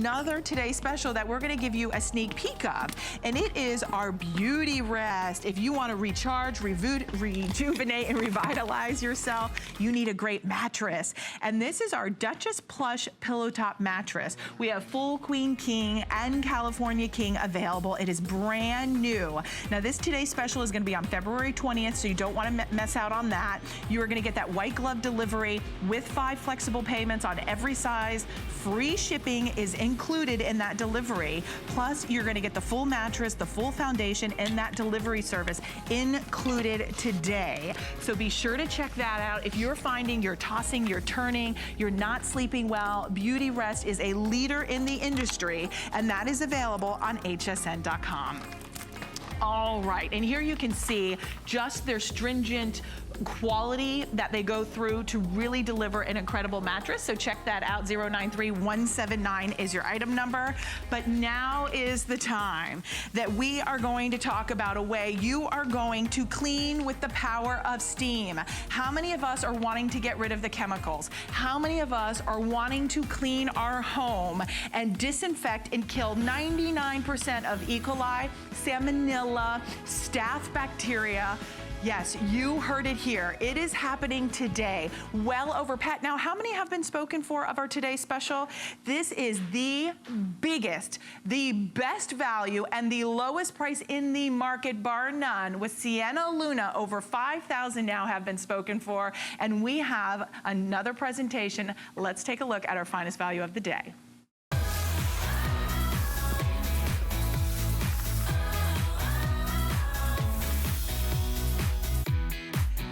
another Today Special that we're gonna give you a sneak peek of, and it is our Beauty Rest. If you wanna recharge, rejuvenate, and revitalize yourself, you need a great mattress. And this is our Duchess Plush Pillow Top Mattress. We have full Queen King and California King available. It is brand new. Now this Today Special is gonna be on February 20th, so you don't wanna mess out on that. You are gonna get that white glove delivery with 5 flexible payments on every size. Free shipping is included in that delivery. Plus, you're gonna get the full mattress, the full foundation, and that delivery service included today. So be sure to check that out. If you're finding you're tossing, you're turning, you're not sleeping well, Beauty Rest is a leader in the industry, and that is available on hsn.com. All right, and here you can see just their stringent quality that they go through to really deliver an incredible mattress. So check that out. 093179 is your item number. But now is the time that we are going to talk about a way you are going to clean with the power of steam. How many of us are wanting to get rid of the chemicals? How many of us are wanting to clean our home and disinfect and kill 99% of E. coli, salmonella, staph bacteria? Yes, you heard it here. It is happening today. Well over, Pat, now how many have been spoken for of our Today Special? This is the biggest, the best value, and the lowest price in the market, bar none, with Sienna Luna. Over 5,000 now have been spoken for, and we have another presentation. Let's take a look at our finest value of the day.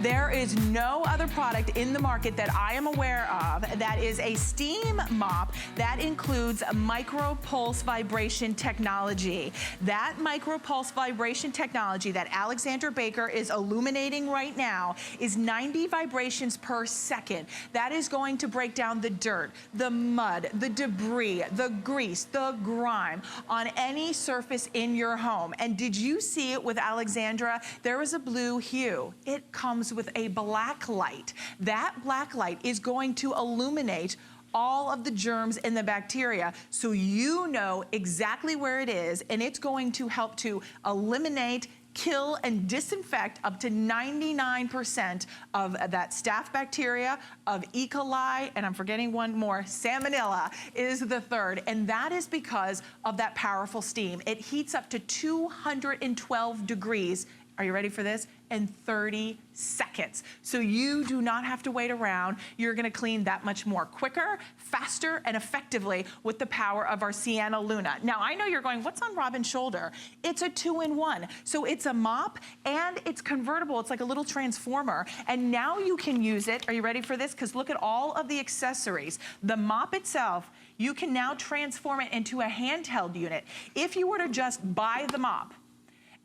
There is no other product in the market that I am aware of that is a steam mop that includes micro pulse vibration technology. That micro pulse vibration technology that Alexandra Baker is illuminating right now is 90 vibrations per second. That is going to break down the dirt, the mud, the debris, the grease, the grime on any surface in your home. And did you see it with Alexandra? There is a blue hue. It comes with a black light. That black light is going to illuminate all of the germs and the bacteria, so you know exactly where it is, and it's going to help to eliminate, kill, and disinfect up to 99% of that staph bacteria, of E. coli, and I'm forgetting one more, salmonella is the third, and that is because of that powerful steam. It heats up to 212 degrees. Are you ready for this? In 30 seconds. So you do not have to wait around. You're gonna clean that much more quicker, faster, and effectively with the power of our Sienna Luna. Now, I know you're going, what's on Robin's shoulder? It's a 2-in-1. So it's a mop and it's convertible. It's like a little transformer. And now you can use it. Are you ready for this? Because look at all of the accessories. The mop itself, you can now transform it into a handheld unit. If you were to just buy the mop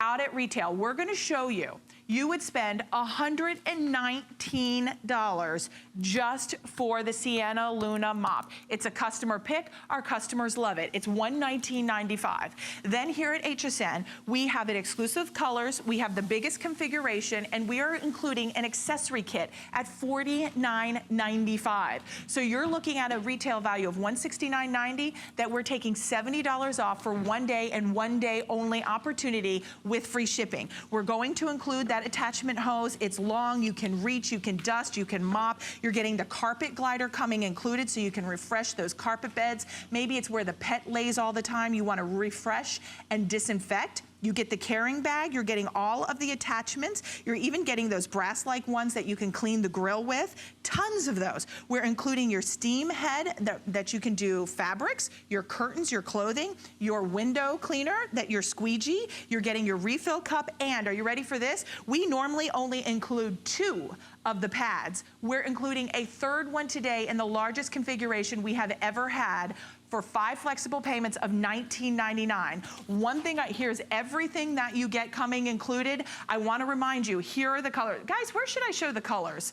out at retail, we're gonna show you, you would spend $119 just for the Sienna Luna mop. It's a customer pick, our customers love it. It's $119.95. Then here at HSN, we have it exclusive colors, we have the biggest configuration, and we are including an accessory kit at $49.95. So you're looking at a retail value of $169.90 that we're taking $70 off for 1 day and 1 day only opportunity with free shipping. We're going to include that attachment hose. It's long, you can reach, you can dust, you can mop. You're getting the carpet glider coming included so you can refresh those carpet beds. Maybe it's where the pet lays all the time. You want to refresh and disinfect. You get the carrying bag, you're getting all of the attachments, you're even getting those brass-like ones that you can clean the grill with, tons of those. We're including your steam head that you can do fabrics, your curtains, your clothing, your window cleaner, your squeegee, you're getting your refill cup, and are you ready for this? We normally only include 2 of the pads. We're including a third one today in the largest configuration we have ever had for 5 flexible payments of $19.99. One thing, here's everything that you get coming included. I wanna remind you, here are the colors. Guys, where should I show the colors?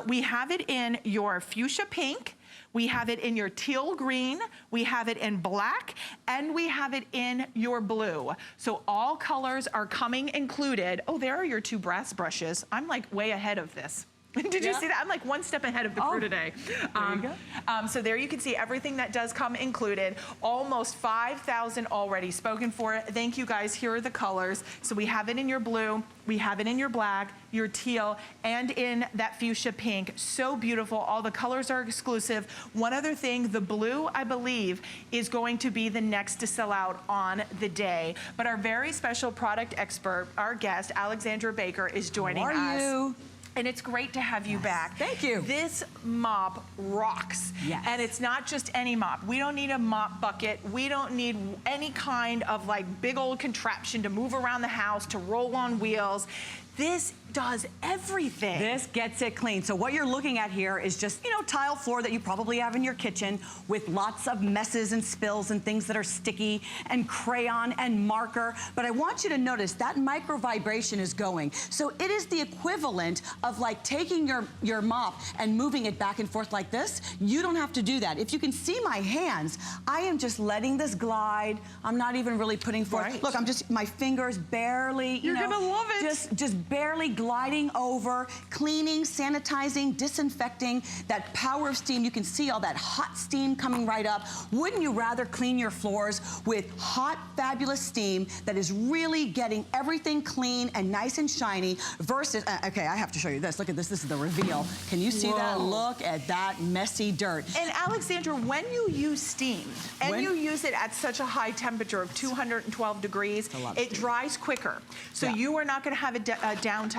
We have it in your fuchsia pink, we have it in your teal green, we have it in black, and we have it in your blue. So all colors are coming included. Oh, there are your 2 brass brushes. I'm like way ahead of this. Did you see that? I'm like one step ahead of the crew today. There you go. So there you can see everything that does come included. Almost 5,000 already spoken for. Thank you guys. Here are the colors. So we have it in your blue, we have it in your black, your teal, and in that fuchsia pink. So beautiful. All the colors are exclusive. One other thing, the blue, I believe, is going to be the next to sell out on the day. But our very special product expert, our guest, Alexandra Baker, is joining us. How are you? And it's great to have you back. Thank you. This mop rocks. Yes. And it's not just any mop. We don't need a mop bucket. We don't need any kind of like big old contraption to move around the house, to roll on wheels. This does everything. This gets it clean. So what you're looking at here is just, you know, tile floor that you probably have in your kitchen with lots of messes and spills and things that are sticky and crayon and marker. But I want you to notice that micro vibration is going. So it is the equivalent of like taking your mop and moving it back and forth like this. You don't have to do that. If you can see my hands, I am just letting this glide. I'm not even really putting forth. Right. Look, I'm just, my fingers barely, You're gonna love it. Just barely gliding over, cleaning, sanitizing, disinfecting, that power of steam. You can see all that hot steam coming right up. Wouldn't you rather clean your floors with hot, fabulous steam that is really getting everything clean and nice and shiny versus, okay, I have to show you this. Look at this. This is the reveal. Can you see that? Look at that messy dirt. And Alexandra, when you use steam, and you use it at such a high temperature of 212 degrees, it dries quicker. So you are not gonna have a downtime.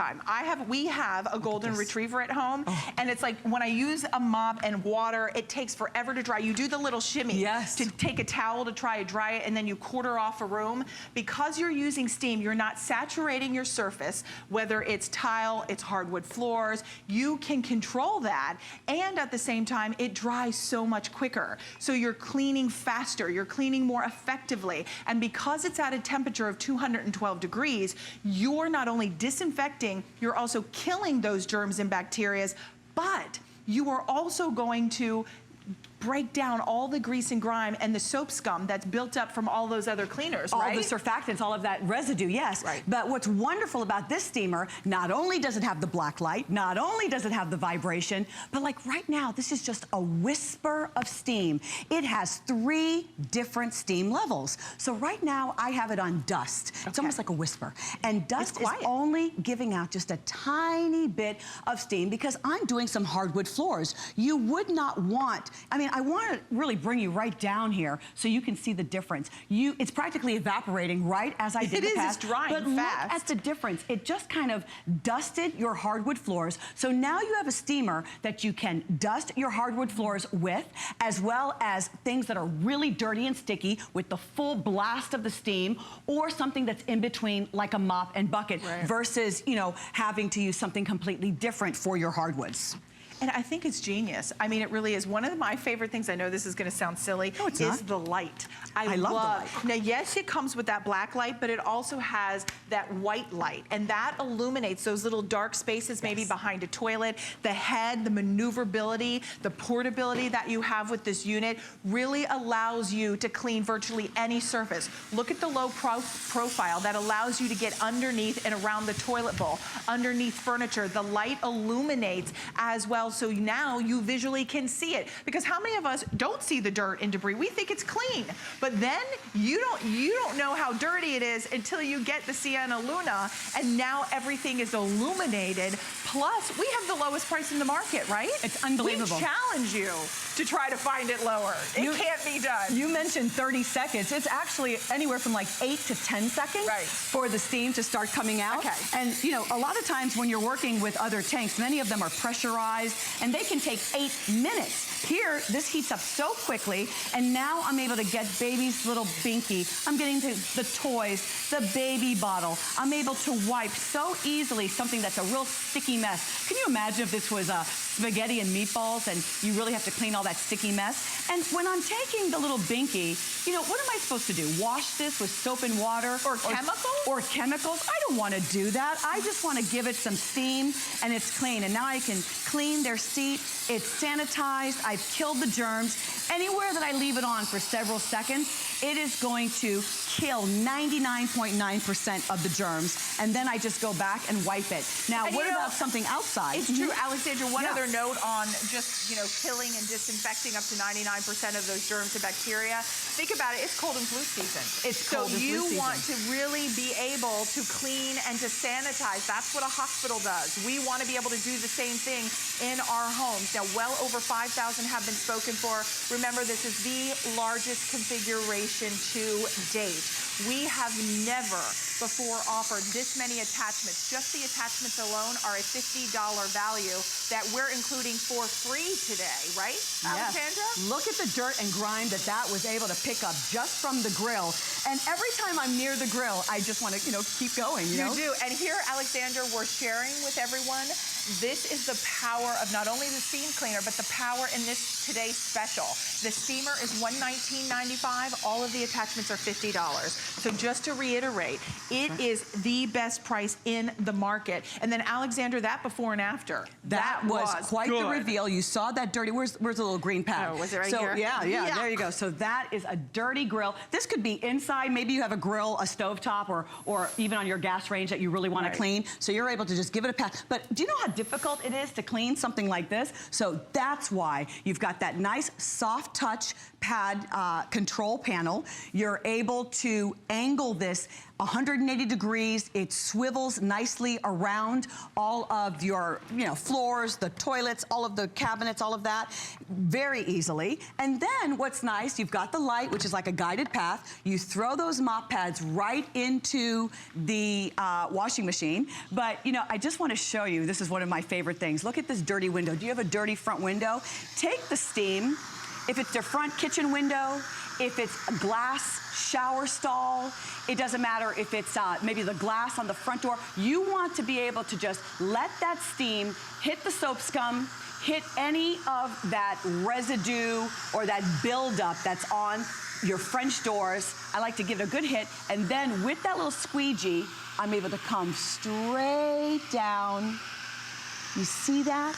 We have a golden retriever at home, and it's like when I use a mop and water, it takes forever to dry. You do the little shimmy to take a towel to try to dry it, and then you quarter off a room. Because you're using steam, you're not saturating your surface, whether it's tile, it's hardwood floors. You can control that, and at the same time, it dries so much quicker. So you're cleaning faster, you're cleaning more effectively, and because it's at a temperature of 212 degrees, you're not only disinfecting, you're also killing those germs and bacteria, but you are also going to break down all the grease and grime and the soap scum that's built up from all those other cleaners, right? All the surfactants, all of that residue, yes. Right. But what's wonderful about this steamer, not only does it have the black light, not only does it have the vibration, but like right now, this is just a whisper of steam. It has 3 different steam levels. So right now, I have it on dust. It's almost like a whisper. And dust is only giving out just a tiny bit of steam because I'm doing some hardwood floors. You would not want, I mean, I want to really bring you right down here so you can see the difference. It's practically evaporating right as I did the past. It's drying but fast. Look at the difference. It just kind of dusted your hardwood floors. So now you have a steamer that you can dust your hardwood floors with, as well as things that are really dirty and sticky with the full blast of the steam, or something that's in between like a mop and bucket versus, you know, having to use something completely different for your hardwoods. And I think it's genius. I mean, it really is. One of my favorite things, I know this is gonna sound silly, is the light. I love the light. Now, yes, it comes with that black light, but it also has that white light, and that illuminates those little dark spaces, maybe behind a toilet. The head, the maneuverability, the portability that you have with this unit really allows you to clean virtually any surface. Look at the low profile that allows you to get underneath and around the toilet bowl, underneath furniture. The light illuminates as well. So now you visually can see it. Because how many of us don't see the dirt and debris? We think it's clean, but then you don't know how dirty it is until you get the Sienna Luna, and now everything is illuminated. Plus, we have the lowest price in the market, right? It's unbelievable. We challenge you to try to find it lower. It can't be done. You mentioned 30 seconds. It's actually anywhere from like 8 to 10 seconds for the steam to start coming out. And you know, a lot of times when you're working with other tanks, many of them are pressurized, and they can take 8 minutes. Here, this heats up so quickly, and now I'm able to get baby's little binky. I'm getting to the toys, the baby bottle. I'm able to wipe so easily something that's a real sticky mess. Can you imagine if this was a spaghetti and meatballs, and you really have to clean all that sticky mess. And when I'm taking the little binky, you know, what am I supposed to do? Wash this with soap and water? Or chemicals? Or chemicals? I don't want to do that. I just want to give it some steam, and it's clean. And now I can clean their seat. It's sanitized. I've killed the germs. Anywhere that I leave it on for several seconds, it is going to kill 99.9% of the germs, and then I just go back and wipe it. Now, and what about something outside? It's true, Alexandra, one Yeah. other note on just, you know, killing and disinfecting up to 99% of those germs and bacteria. Think about it, it's cold and flu season. It's cold and flu season. So you want to really be able to clean and to sanitize. That's what a hospital does. We want to be able to do the same thing in our homes. Now, well over 5,000 have been spoken for. Remember, this is the largest configuration to date. We have never before offered this many attachments. Just the attachments alone are a $50 value that we're including for free today, right, Alexandra? Yes. Look at the dirt and grime that was able to pick up just from the grill. And every time I'm near the grill, I just want to, you know, keep going, you know? You do. And here, Alexandra, we're sharing with everyone, this is the power of not only the steam cleaner, but the power in this today's special. The steamer is $119.95. All of the attachments are $50. So just to reiterate, it is the best price in the market. And then Alexandra, that before and after. That was quite good. the reveal. You saw that dirty, where's the little green pad? Oh, was it right so, here? Yeah, there you go. So that is a dirty grill. This could be inside. Maybe you have a grill, a stovetop, or even on your gas range that you really want to clean. So you're able to just give it a pat. But do you know how difficult it is to clean something like this? So that's why you've got that nice soft touch pad control panel. You're able to angle this 180 degrees. It swivels nicely around all of your, you know, floors, the toilets, all of the cabinets, all of that, very easily. And then what's nice, you've got the light, which is like a guided path. You throw those mop pads right into the washing machine. But, you know, I just want to show you, this is one of my favorite things. Look at this dirty window. Do you have a dirty front window? Take the steam. If it's your front kitchen window, if it's a glass shower stall, it doesn't matter if it's maybe the glass on the front door. You want to be able to just let that steam hit the soap scum, hit any of that residue or that buildup that's on your French doors. I like to give it a good hit, and then with that little squeegee, I'm able to come straight down. You see that?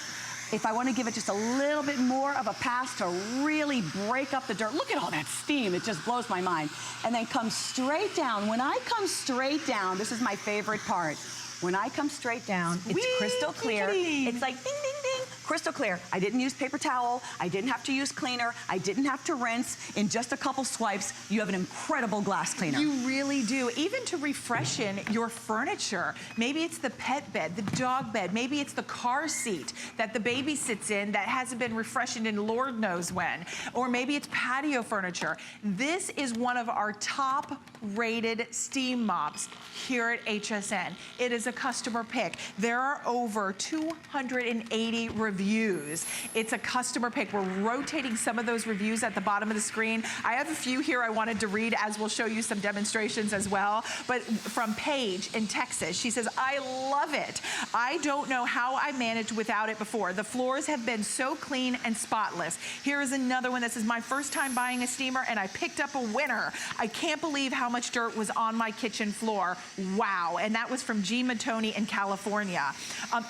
If I want to give it just a little bit more of a pass to really break up the dirt, look at all that steam, it just blows my mind. And then come straight down. When I come straight down, this is my favorite part. When I come straight down, it's crystal clear. It's like ding, ding, ding, crystal clear. I didn't use paper towel. I didn't have to use cleaner. I didn't have to rinse. In just a couple swipes, you have an incredible glass cleaner. You really do. Even to refreshen your furniture. Maybe it's the pet bed, the dog bed. Maybe it's the car seat that the baby sits in that hasn't been refreshed in Lord knows when. Or maybe it's patio furniture. This is one of our top rated steam mops here at HSN. It is a customer pick. There are over 280 reviews. It's a customer pick. We're rotating some of those reviews at the bottom of the screen. I have a few here I wanted to read, as we'll show you some demonstrations as well. But from Paige in Texas, she says, I love it. I don't know how I managed without it before. The floors have been so clean and spotless. Here is another one that says, my first time buying a steamer and I picked up a winner. I can't believe how much dirt was on my kitchen floor. Wow. And that was from G. Matoni in California.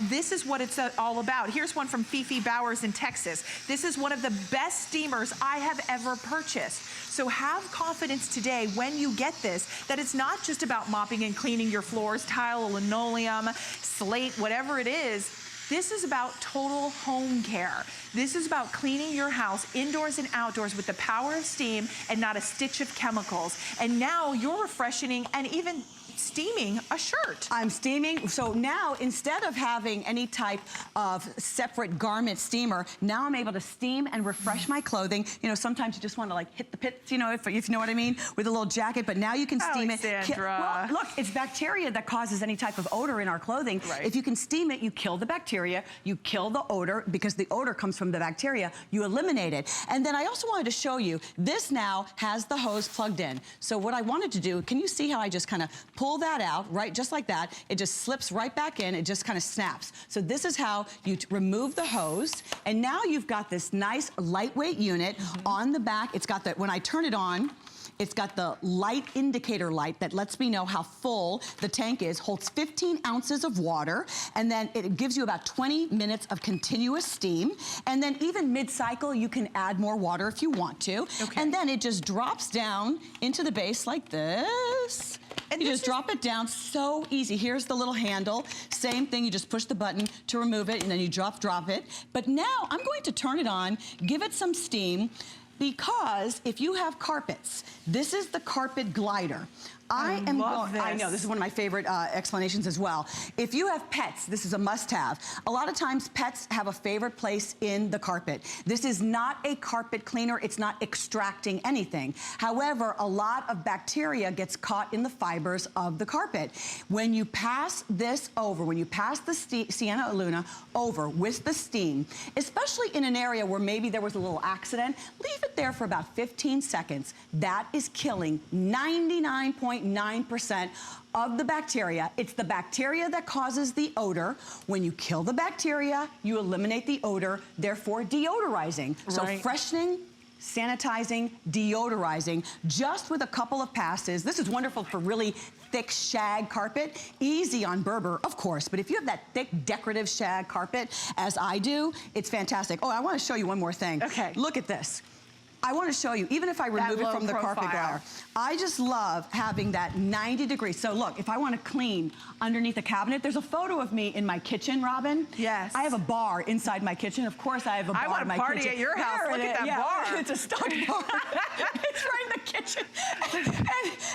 This is what it's all about. Here's one from Fifi Bowers in Texas. This is one of the best steamers I have ever purchased. So have confidence today when you get this, that it's not just about mopping and cleaning your floors, tile, linoleum, slate, whatever it is. This is about total home care. This is about cleaning your house indoors and outdoors with the power of steam and not a stitch of chemicals. And now you're refreshing and even steaming a shirt. I'm steaming, so now instead of having any type of separate garment steamer, now I'm able to steam and refresh my clothing. You know, sometimes you just want to like hit the pits, you know, if you know what I mean, with a little jacket, but now you can steam it. Well, look, it's bacteria that causes any type of odor in our clothing. Right. If you can steam it, you kill the bacteria, you kill the odor, because the odor comes from the bacteria, you eliminate it. And then I also wanted to show you, this now has the hose plugged in. So what I wanted to do, can you see how I just kind of pull pull that out, right, just like that. It just slips right back in. It just kind of snaps. So this is how you remove the hose. And now you've got this nice lightweight unit on the back. It's got that, when I turn it on, it's got the light indicator light that lets me know how full the tank is, holds 15 ounces of water, and then it gives you about 20 minutes of continuous steam. And then even mid-cycle, you can add more water if you want to. Okay. And then it just drops down into the base like this. And you just drop it down, so easy. Here's the little handle. Same thing, you just push the button to remove it, and then you drop it. But now I'm going to turn it on, give it some steam, because if you have carpets, this is the carpet glider. I know, this is one of my favorite explanations as well. If you have pets, this is a must-have. A lot of times pets have a favorite place in the carpet. This is not a carpet cleaner. It's not extracting anything. However, a lot of bacteria gets caught in the fibers of the carpet. When you pass this over, when you pass the Sienna Luna over with the steam, especially in an area where maybe there was a little accident, leave it there for about 15 seconds. That is killing 99.9% of the bacteria. It's the bacteria that causes the odor. When you kill the bacteria, you eliminate the odor, therefore deodorizing. So freshening, sanitizing, deodorizing, just with a couple of passes. This is wonderful for really thick shag carpet. Easy on Berber, of course, but if you have that thick decorative shag carpet, as I do, it's fantastic. Oh, I want to show you one more thing. Okay. Look at this. I want to show you, even if I remove it from the carpet glider, I just love having that 90 degrees. So look, if I want to clean underneath a cabinet, there's a photo of me in my kitchen, Robin. Yes. I have a bar inside my kitchen. Of course, I have a bar in my kitchen. I want to party at your house. Look at that bar. It's a stock bar. It's right in the kitchen.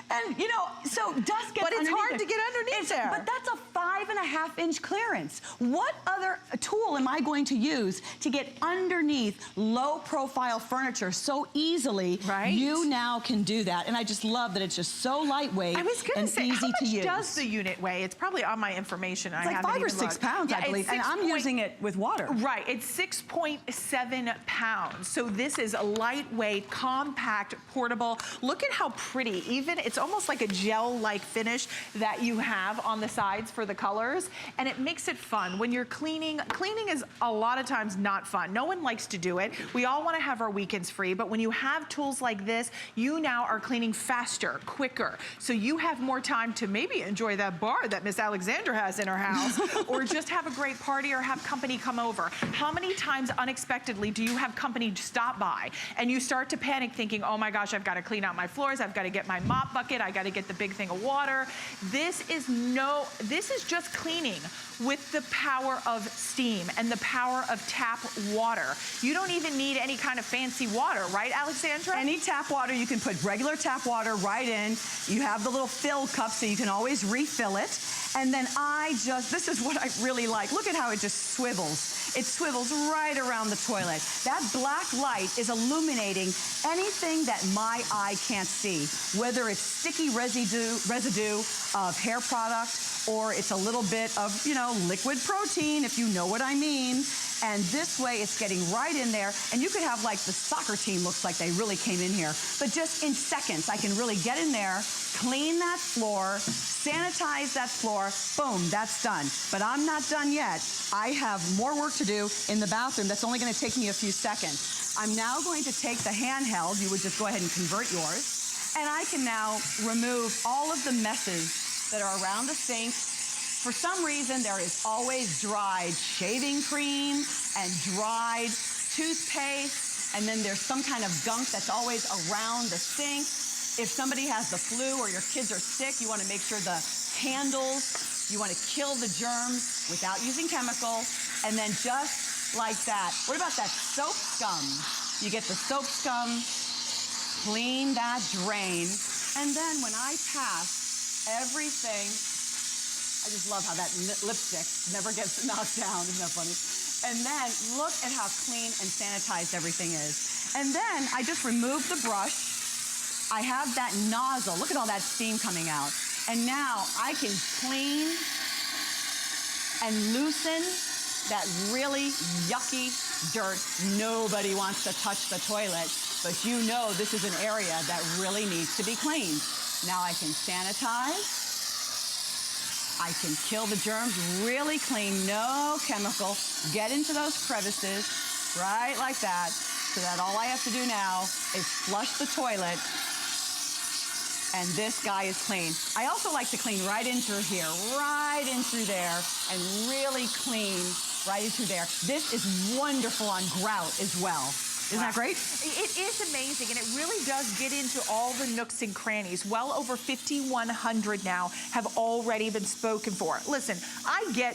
And you know, so dust gets underneath. But it's hard to get underneath there. But that's a 5.5-inch clearance. What other tool am I going to use to get underneath low-profile furniture so easily? You now can do that. And I just love that it's just so lightweight and easy to use. How much does the unit weigh? It's probably on my information. It's like 5 or 6 pounds, I believe. And I'm using it with water. Right, it's 6.7 pounds. So this is a lightweight, compact, portable. Look at how pretty. Even, it's almost like a gel-like finish that you have on the sides for the colors. And it makes it fun. When you're cleaning is a lot of times not fun. No one likes to do it. We all want to have our weekends free, but when you have tools like this, you now are cleaning faster, quicker. So you have more time to maybe enjoy that bar that Miss Alexandra has in her house, or just have a great party or have company come over. How many times unexpectedly do you have company stop by and you start to panic thinking, oh my gosh, I've got to clean out my floors, I've got to get my mop bucket, I got to get the big thing of water. This is just cleaning with the power of steam and the power of tap water. You don't even need any kind of fancy water, right, Alexandra? Any tap water, you can put regular tap water right in. You have the little fill cup so you can always refill it. And then this is what I really like. Look at how it just swivels. It swivels right around the toilet. That black light is illuminating anything that my eye can't see, whether it's sticky residue of hair product, or it's a little bit of, you know, liquid protein, if you know what I mean. And this way it's getting right in there. And you could have like the soccer team looks like they really came in here. But just in seconds, I can really get in there, clean that floor, sanitize that floor, boom, that's done. But I'm not done yet. I have more work to do in the bathroom. That's only gonna take me a few seconds. I'm now going to take the handheld. You would just go ahead and convert yours. And I can now remove all of the messes that are around the sink. For some reason, there is always dried shaving cream and dried toothpaste, and then there's some kind of gunk that's always around the sink. If somebody has the flu or your kids are sick, you want to make sure the handles, you want to kill the germs without using chemical, and then just like that. What about that soap scum? You get the soap scum, clean that drain, and then when I pass everything, I just love how that lipstick never gets knocked down. Isn't that funny? And then look at how clean and sanitized everything is. And then I just remove the brush. I have that nozzle. Look at all that steam coming out. And now I can clean and loosen that really yucky dirt. Nobody wants to touch the toilet, but you know this is an area that really needs to be cleaned. Now I can sanitize, I can kill the germs really clean, no chemical. Get into those crevices, right like that, so that all I have to do now is flush the toilet, and this guy is clean. I also like to clean right in through here, right in through there, and really clean right in through there. This is wonderful on grout as well. Isn't that great? It is amazing, and it really does get into all the nooks and crannies. Well over 5,100 now have already been spoken for. Listen,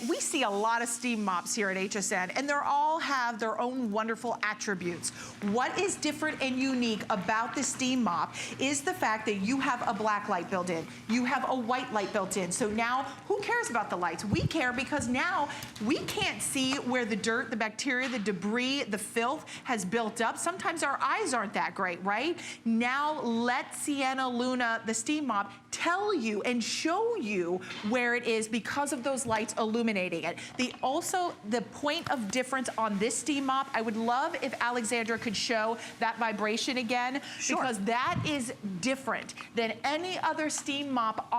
we see a lot of steam mops here at HSN, and they all have their own wonderful attributes. What is different and unique about the steam mop is the fact that you have a black light built in. You have a white light built in. So now, who cares about the lights? We care because now we can't see where the dirt, the bacteria, the debris, the filth has built up. Sometimes our eyes aren't that great, right? Now let Sienna Luna, the steam mop, tell you and show you where it is because of those lights illuminating it. The point of difference on this steam mop, I would love if Alexandra could show that vibration again. Sure. Because that is different than any other steam mop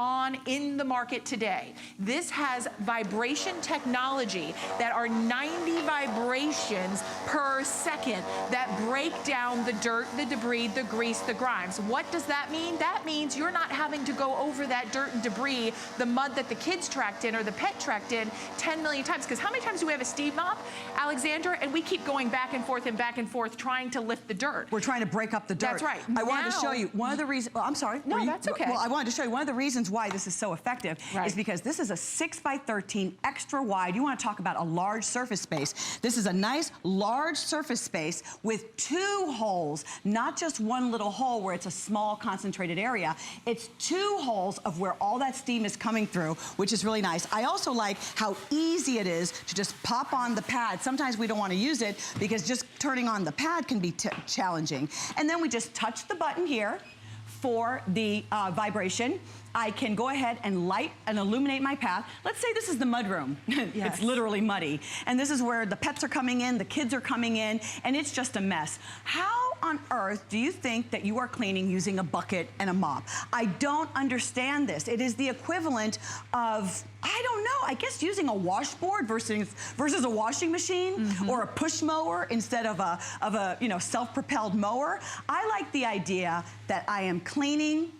in the market today. This has vibration technology that are 90 vibrations per second that break down the dirt, the debris, the grease, the grimes. What does that mean? That means you're not having to go over that dirt and debris, the mud that the kids tracked in or the pet tracked in 10 million times. Because how many times do we have a steam mop, Alexandra, and we keep going back and forth trying to lift the dirt? We're trying to break up the dirt. That's right. I wanted to show you one of the reasons. Well, I'm sorry. No, that's okay. Well, I wanted to show you one of the reasons why this is so effective is because this is a 6x13 extra wide. You want to talk about a large surface space. This is a nice large surface space with 2 holes, not just one little hole where it's a small concentrated area. It's 2 holes of where all that steam is coming through, which is really nice. I also like how easy it is to just pop on the pad. Sometimes we don't want to use it because just turning on the pad can be challenging. And then we just touch the button here for the vibration. I can go ahead and light and illuminate my path. Let's say this is the mud room. Yes. It's literally muddy. And this is where the pets are coming in, the kids are coming in, and it's just a mess. How on earth do you think that you are cleaning using a bucket and a mop? I don't understand this. It is the equivalent of, I don't know, I guess using a washboard versus a washing machine or a push mower instead of a self-propelled mower. I like the idea that I am cleaning,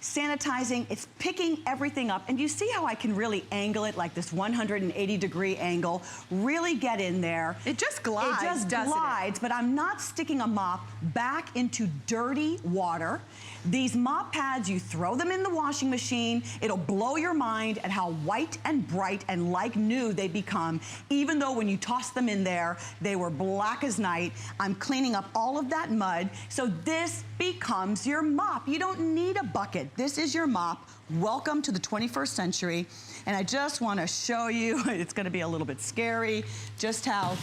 sanitizing, it's picking everything up. And you see how I can really angle it like this 180-degree angle, really get in there. It just glides, It just glides, but I'm not sticking a mop back into dirty water. These mop pads, you throw them in the washing machine, it'll blow your mind at how white and bright and like new they become, even though when you toss them in there, they were black as night. I'm cleaning up all of that mud, so this becomes your mop. You don't need a bucket. This is your mop. Welcome to the 21st century. And I just want to show you, it's going to be a little bit scary, just how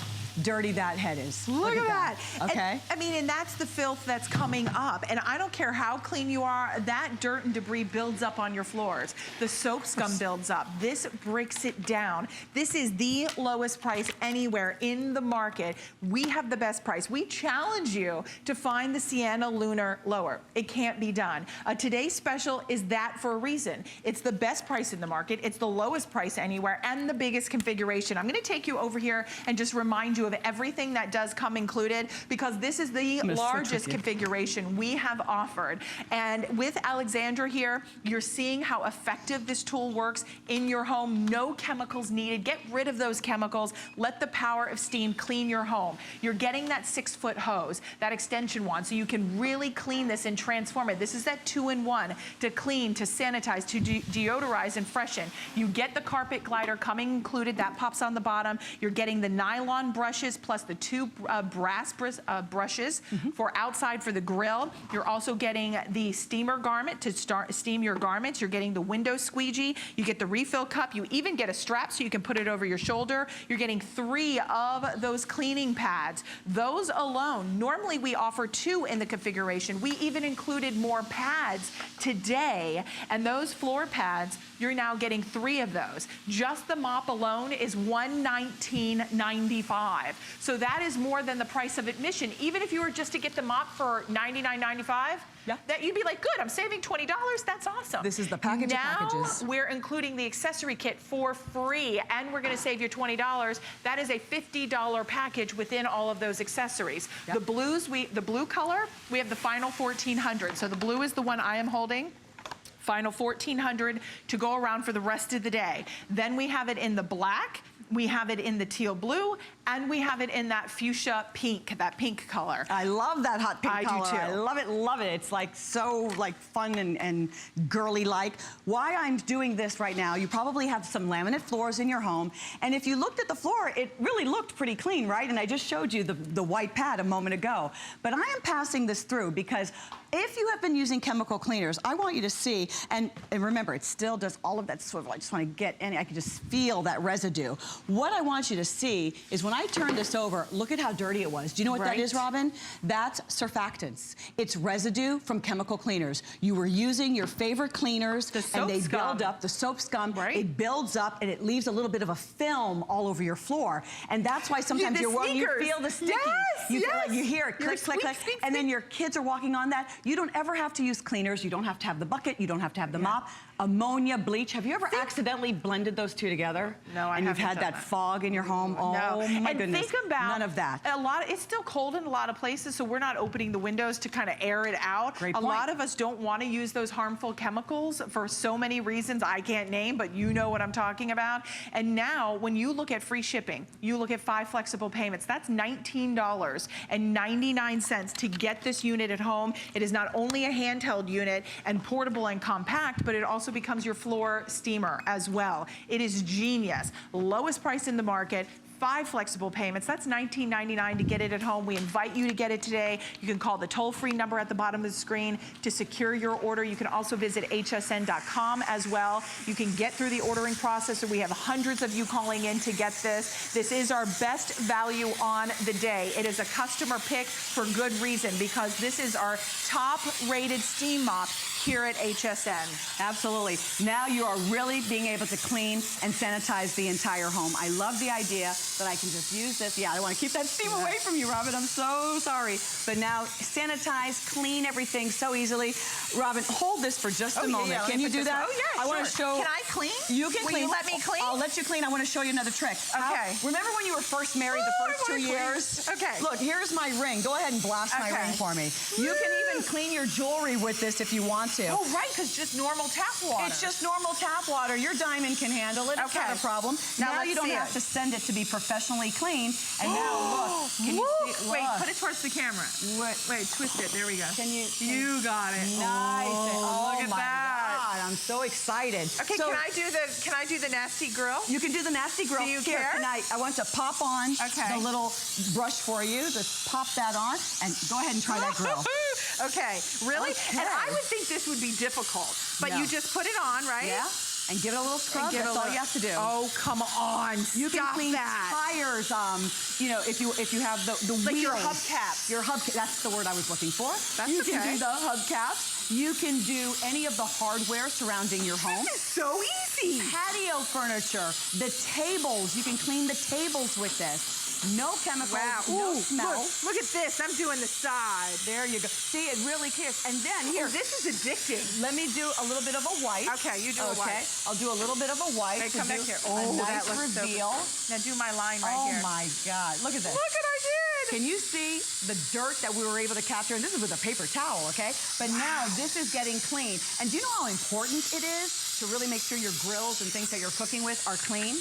dirty that head is. Look at that. Okay. And that's the filth that's coming up. And I don't care how clean you are, that dirt and debris builds up on your floors. The soap scum builds up. This breaks it down. This is the lowest price anywhere in the market. We have the best price. We challenge you to find the Sienna Luna lower. It can't be done. Today's special is that for a reason. It's the best price in the market. It's the lowest price anywhere and the biggest configuration. I'm gonna take you over here and just remind you of everything that does come included, because this is the largest configuration we have offered. And with Alexandra here, you're seeing how effective this tool works in your home. No chemicals needed. Get rid of those chemicals. Let the power of steam clean your home. You're getting that 6-foot hose, that extension wand, so you can really clean this and transform it. This is that 2-in-1 to clean, to sanitize, to deodorize and freshen. You get the carpet glider coming included. That pops on the bottom. You're getting the nylon brushes plus the 2 brass brushes for outside for the grill. You're also getting the steamer garment to steam your garments. You're getting the window squeegee. You get the refill cup. You even get a strap so you can put it over your shoulder. You're getting 3 of those cleaning pads. Those alone, normally we offer 2 in the configuration. We even included more pads today, and those floor pads, you're now getting 3 of those. Just the mop alone is $119.95. $99.95. So that is more than the price of admission. Even if you were just to get the mop for $99.95, that you'd be like, good, I'm saving $20. That's awesome. This is the package of packages. Now we're including the accessory kit for free, and we're going to save you $20. That is a $50 package within all of those accessories. The blues, the blue color, we have the final 1400. So the blue is the one I am holding. Final 1400 to go around for the rest of the day. Then we have it in the black, we have it in the teal blue, and we have it in that fuchsia pink, that pink color. I love that hot pink color. I do too. I love it, love it. It's like so like fun and girly-like. Why I'm doing this right now, you probably have some laminate floors in your home, and if you looked at the floor, it really looked pretty clean, right? And I just showed you the white pad a moment ago. But I am passing this through because if you have been using chemical cleaners, I want you to see, and remember, it still does all of that swivel. I just want to get in, I can just feel that residue. What I want you to see is when I turn this over, look at how dirty it was. Do you know what that is, Robin? That's surfactants. It's residue from chemical cleaners. You were using your favorite cleaners, and they build up, the soap scum, it builds up, and it leaves a little bit of a film all over your floor. And that's why sometimes you feel the sticky. You feel like you hear it, click, click, click, and then your kids are walking on that. You don't ever have to use cleaners. You don't have to have the bucket. You don't have to have the mop. Ammonia, bleach. Have you ever accidentally blended those two together? No, I haven't. And you've had that fog in your home? Oh, my goodness. Think about none of that. It's still cold in a lot of places, so we're not opening the windows to kind of air it out. Great point. A lot of us don't want to use those harmful chemicals for so many reasons I can't name, but you know what I'm talking about. And now, when you look at free shipping, you look at 5 flexible payments, that's $19.99 to get this unit at home. It is not only a handheld unit and portable and compact, but it also becomes your floor steamer as well. It is genius. Lowest price in the market. 5 flexible payments. That's $19.99 to get it at home. We invite you to get it today. You can call the toll-free number at the bottom of the screen to secure your order. You can also visit hsn.com as well. You can get through the ordering process, and we have hundreds of you calling in to get this. This is our best value on the day. It is a customer pick for good reason, because this is our top-rated steam mop here at HSN. Absolutely. Now you are really being able to clean and sanitize the entire home. I love the idea that I can just use this. Yeah, I want to keep that steam away from you, Robin. I'm so sorry. But now sanitize, clean everything so easily. Robin, hold this for just a moment. Yeah, can you do that? Oh, yeah, I want to show. Can I clean? You can clean. Will you let me clean? I'll let you clean. I want to show you another trick. Okay. Remember when you were first married the first 2 years? Okay. Look, here's my ring. Go ahead and blast my ring for me. You can even clean your jewelry with this if you want to. Oh, right, because just normal tap water. It's just normal tap water. Your diamond can handle it. It's not a problem. Now you don't have to send it to be professionally clean. And now look, can you see? Wait, put it towards the camera. Wait, twist it. There we go. Can you? You got it. Nice. Oh, look at my that. God, I'm so excited. Okay, so, can I do the nasty grill? You can do the nasty grill. Do you Here, care? I want to pop on the little brush for you. Just pop that on and go ahead and try that grill. Okay, really? Okay. And I would think this would be difficult, but you just put it on, right? Yeah. And give it a little scrub. That's all you have to do. Oh, come on. You can clean tires. You know, if you have the like wheels. your hubcaps. Your hubcaps. That's the word I was looking for. You can do the hubcaps. You can do any of the hardware surrounding your home. This is so easy. Patio furniture, the tables. You can clean the tables with this. No chemicals, no smell. Look at this. I'm doing the side. There you go. See, it really cares. And then here. This is addicting. Let me do a little bit of a wipe. Okay, you do a wipe. I'll do a little bit of a wipe. Come back here. Oh, that nice looks reveal. So now do my line right here. Oh my God, look at this. Look what I did. Can you see the dirt that we were able to capture? And this is with a paper towel, okay? But now this is getting clean. And do you know how important it is to really make sure your grills and things that you're cooking with are clean?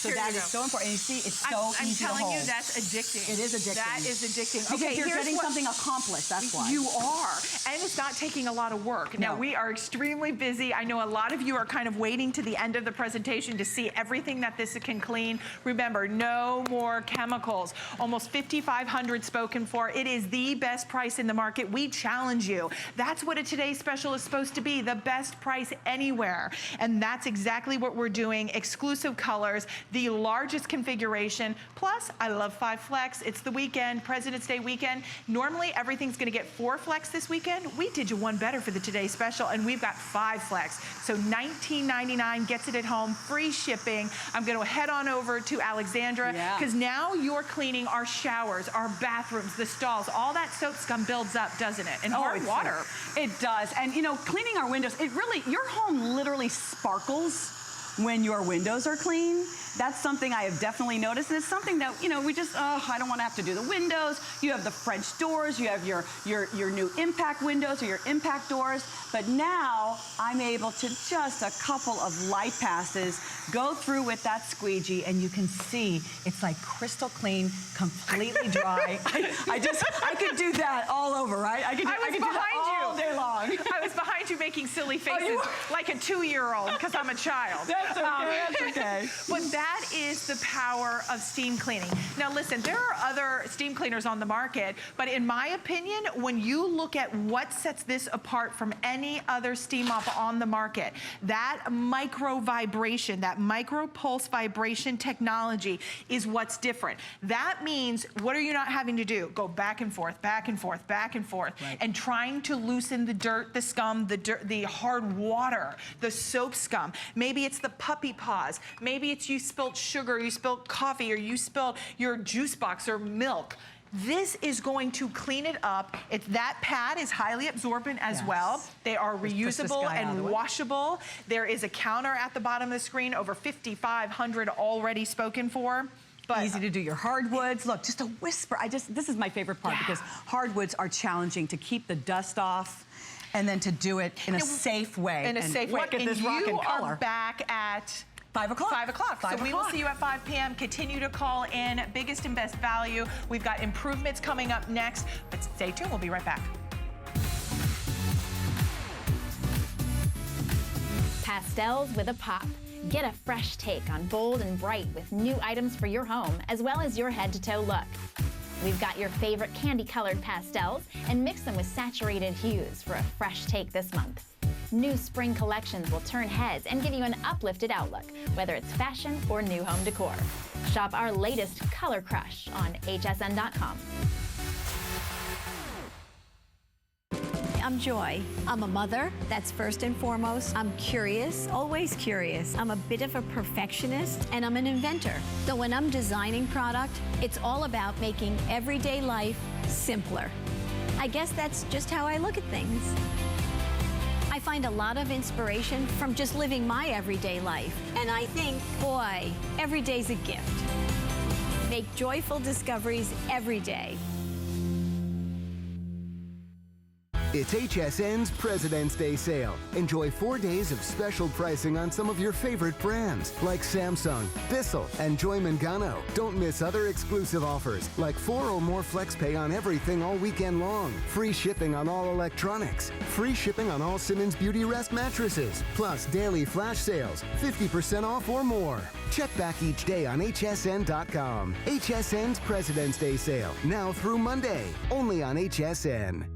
So that is so important. And you see, it's so easy to hold. I'm telling you, that's addicting. It is addicting. That is addicting. Because you're getting something accomplished, that's why. You are. And it's not taking a lot of work. Now, we are extremely busy. I know a lot of you are kind of waiting to the end of the presentation to see everything that this can clean. Remember, no more chemicals. Almost 5,500 spoken for. It is the best price in the market. We challenge you. That's what a Today's Special is supposed to be, the best price anywhere. And that's exactly what we're doing. Exclusive colors. the largest configuration. Plus, I love 5 Flex. It's the weekend, President's Day weekend. Normally, everything's gonna get 4 Flex this weekend. We did you one better for the Today Special, and we've got 5 Flex. So $19.99 gets it at home, free shipping. I'm gonna head on over to Alexandra, because now you're cleaning our showers, our bathrooms, the stalls. All that soap scum builds up, doesn't it? And hard water. It does. And you know, cleaning our windows, it really, your home literally sparkles when your windows are clean. That's something I have definitely noticed, and it's something that, you know, we just, I don't want to have to do the windows. You have the French doors, you have your new impact windows or your impact doors, but now I'm able to just a couple of light passes go through with that squeegee, and you can see it's like crystal clean, completely dry. I could do that all over, right? I could do that all day long. I was behind you making silly faces like a 2-year-old because I'm a child. That's okay, that's okay. But that is the power of steam cleaning. Now listen, there are other steam cleaners on the market, but in my opinion, when you look at what sets this apart from any other steam mop on the market, that micro vibration, that micro pulse vibration technology is what's different. That means, what are you not having to do? Go back and forth, back and forth, back and forth, and trying to loosen the dirt, the scum, the hard water, the soap scum. Maybe it's the puppy paws. Maybe it's you spilled sugar, you spilled coffee, or you spilled your juice box or milk. This is going to clean it up. That pad is highly absorbent as well. They are reusable and washable. There is a counter at the bottom of the screen, over 5,500 already spoken for. But easy to do your hardwoods. Look, just a whisper. This is my favorite part because hardwoods are challenging to keep the dust off and then to do it in a safe way. In a safe way. Look at this rock and color. You are back at 5 o'clock. 5 o'clock. So we will see you at 5 p.m. Continue to call in. Biggest and best value. We've got improvements coming up next, but stay tuned. We'll be right back. Pastels with a pop. Get a fresh take on bold and bright with new items for your home, as well as your head-to-toe look. We've got your favorite candy-colored pastels and mix them with saturated hues for a fresh take this month. New spring collections will turn heads and give you an uplifted outlook, whether it's fashion or new home decor. Shop our latest color crush on hsn.com. I'm Joy. I'm a mother, that's first and foremost. I'm curious, always curious. I'm a bit of a perfectionist, and I'm an inventor. So when I'm designing product, it's all about making everyday life simpler. I guess that's just how I look at things. I find a lot of inspiration from just living my everyday life. And I think, boy, every day's a gift. Make joyful discoveries every day. It's HSN's President's Day sale. Enjoy 4 days of special pricing on some of your favorite brands like Samsung, Bissell, and Joy Mangano. Don't miss other exclusive offers like 4 or more FlexPay on everything all weekend long. Free shipping on all electronics. Free shipping on all Simmons Beauty Rest mattresses. Plus daily flash sales, 50% off or more. Check back each day on hsn.com. HSN's President's Day sale, now through Monday, only on HSN.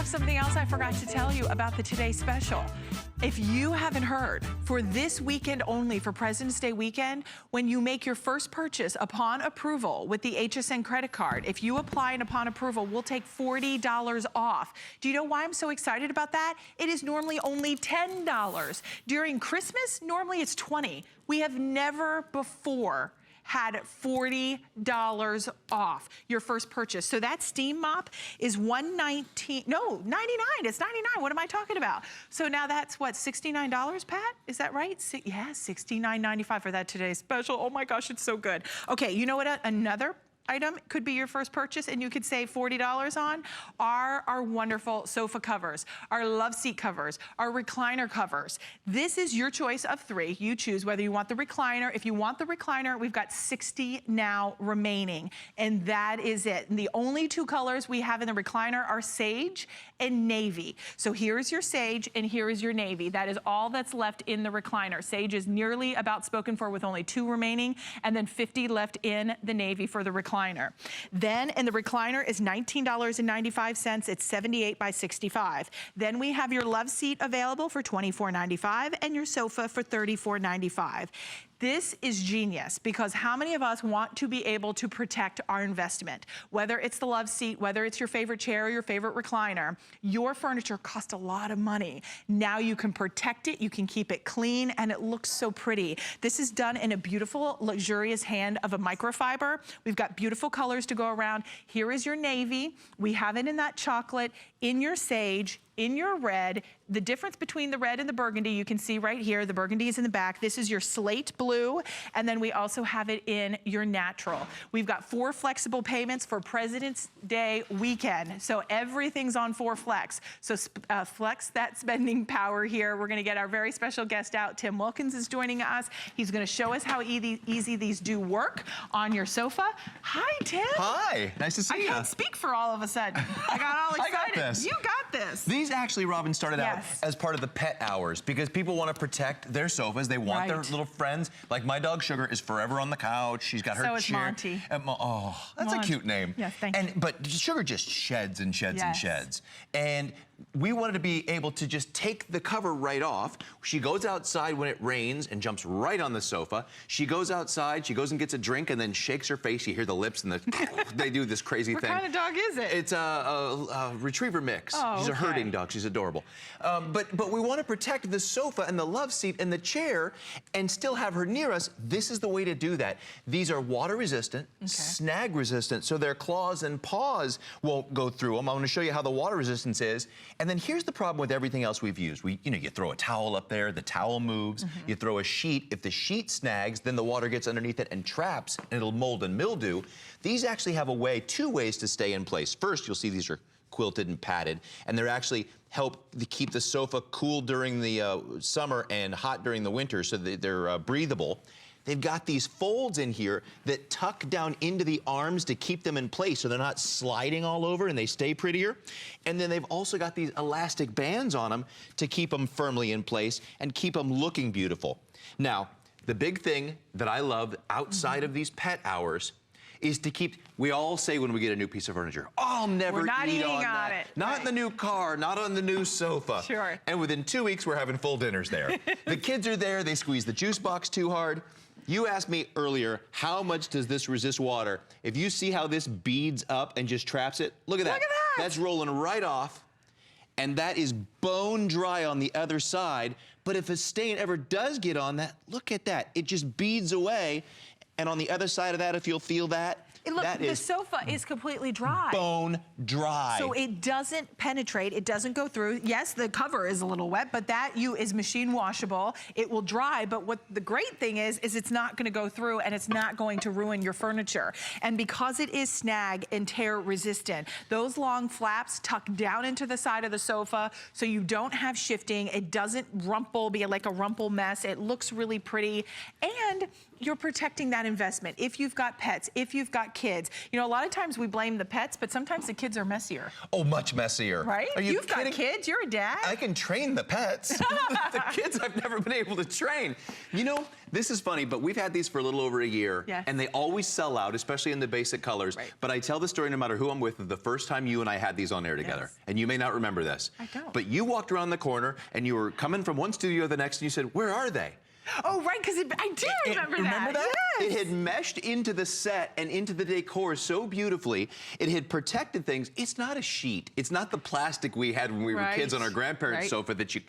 Something else I forgot to tell you about the Today Special. If you haven't heard, for this weekend only, for President's Day weekend, when you make your first purchase upon approval with the HSN credit card, if you apply and upon approval, we'll take $40 off. Do you know why I'm so excited about that? It is normally only $10. During Christmas, normally it's $20. We have never before had $40 off your first purchase. So that steam mop is $119, no, $99, it's $99, what am I talking about? So now that's what, $69, Pat? Is that right? Yeah, $69.95 for that Today Special. Oh my gosh, it's so good. Okay, you know what, another item could be your first purchase and you could save $40 on are our wonderful sofa covers, our love seat covers, our recliner covers. This is your choice of 3. You choose whether you want the recliner. If you want the recliner, we've got 60 now remaining, and that is it. And the only 2 colors we have in the recliner are sage and navy. So here's your sage and here is your navy. That is all that's left in the recliner. Sage is nearly about spoken for with only 2 remaining, and then 50 left in the navy for the recliner. Then in the recliner is $19.95. It's 78 by 65. Then we have your love seat available for $24.95 and your sofa for $34.95. This is genius because how many of us want to be able to protect our investment? Whether it's the love seat, whether it's your favorite chair or your favorite recliner, your furniture costs a lot of money. Now you can protect it, you can keep it clean, and it looks so pretty. This is done in a beautiful, luxurious hand of a microfiber. We've got beautiful colors to go around. Here is your navy. We have it in that chocolate, in your sage, in your red. The difference between the red and the burgundy, you can see right here. The burgundy is in the back. This is your slate blue, and then we also have it in your natural. We've got 4 flexible payments for President's Day weekend, so everything's on 4 flex. So flex that spending power here. We're gonna get our very special guest out. Tim Wilkins is joining us. He's gonna show us how easy these do work on your sofa. Hi, Tim. Hi, nice to see you. I can't speak for all of a sudden. I got all excited. I got this. You got this. These actually, Robin, started out Yes. as part of the pet hours because people want to protect their sofas. They want their Right. little friends. Like my dog Sugar is forever on the couch. She's got her So is chair. Monty. And oh, that's a cute name. Yes, thank you. But Sugar just sheds and sheds and Yes. sheds. And we wanted to be able to just take the cover right off. She goes outside when it rains and jumps right on the sofa. She goes outside, she goes and gets a drink and then shakes her face. You hear the lips and they do this crazy thing. What kind of dog is it? It's a retriever mix. Oh, She's a okay. herding dog. She's adorable. But we want to protect the sofa and the love seat and the chair and still have her near us. This is the way to do that. These are water resistant, snag resistant, so their claws and paws won't go through them. I'm going to show you how the water resistance is. And then here's the problem with everything else we've used. You throw a towel up there, the towel moves. You throw a sheet. If the sheet snags, then the water gets underneath it and traps, and it'll mold and mildew. These actually have 2 ways to stay in place. First, you'll see these are quilted and padded, and they're actually help to keep the sofa cool during the summer and hot during the winter, so that they're breathable. They've got these folds in here that tuck down into the arms to keep them in place so they're not sliding all over and they stay prettier. And then they've also got these elastic bands on them to keep them firmly in place and keep them looking beautiful. Now, the big thing that I love outside of these pet hours is to keep, we all say when we get a new piece of furniture, oh, I'll never We're not eat eating on on that. it. Not Right. in the new car, not on the new sofa. Sure. And within 2 weeks, we're having full dinners there. The kids are there, they squeeze the juice box too hard. You asked me earlier, how much does this resist water? If you see how this beads up and just traps it, look at that. Look at that. That's rolling right off. And that is bone dry on the other side. But if a stain ever does get on that, look at that. It just beads away. And on the other side of that, if you'll feel that, Look, that the is sofa is completely dry. bone dry. So it doesn't penetrate, it doesn't go through. Yes, the cover is a little wet, but that is machine washable. It will dry, but what the great thing is it's not gonna go through and it's not going to ruin your furniture. And because it is snag and tear resistant, those long flaps tuck down into the side of the sofa so you don't have shifting. It doesn't rumple, be like a rumple mess. It looks really pretty. And you're protecting that investment. If you've got pets, if you've got kids. You know, a lot of times we blame the pets, but sometimes the kids are messier. Oh, much messier. Right? Are you You've got kidding? kids, you're a dad. I can train the pets. The kids I've never been able to train. You know, this is funny, but we've had these for a little over a year, Yes. and they always sell out, especially in the basic colors. Right. But I tell the story no matter who I'm with, the first time you and I had these on air together. Yes. And you may not remember this. I don't. But you walked around the corner, and you were coming from one studio to the next, and you said, "Where are they?" Oh, right, because I do remember that. Remember that? Yes. It had meshed into the set and into the decor so beautifully. It had protected things. It's not a sheet. It's not the plastic we had when we were Right. kids on our grandparents' Right. sofa that you,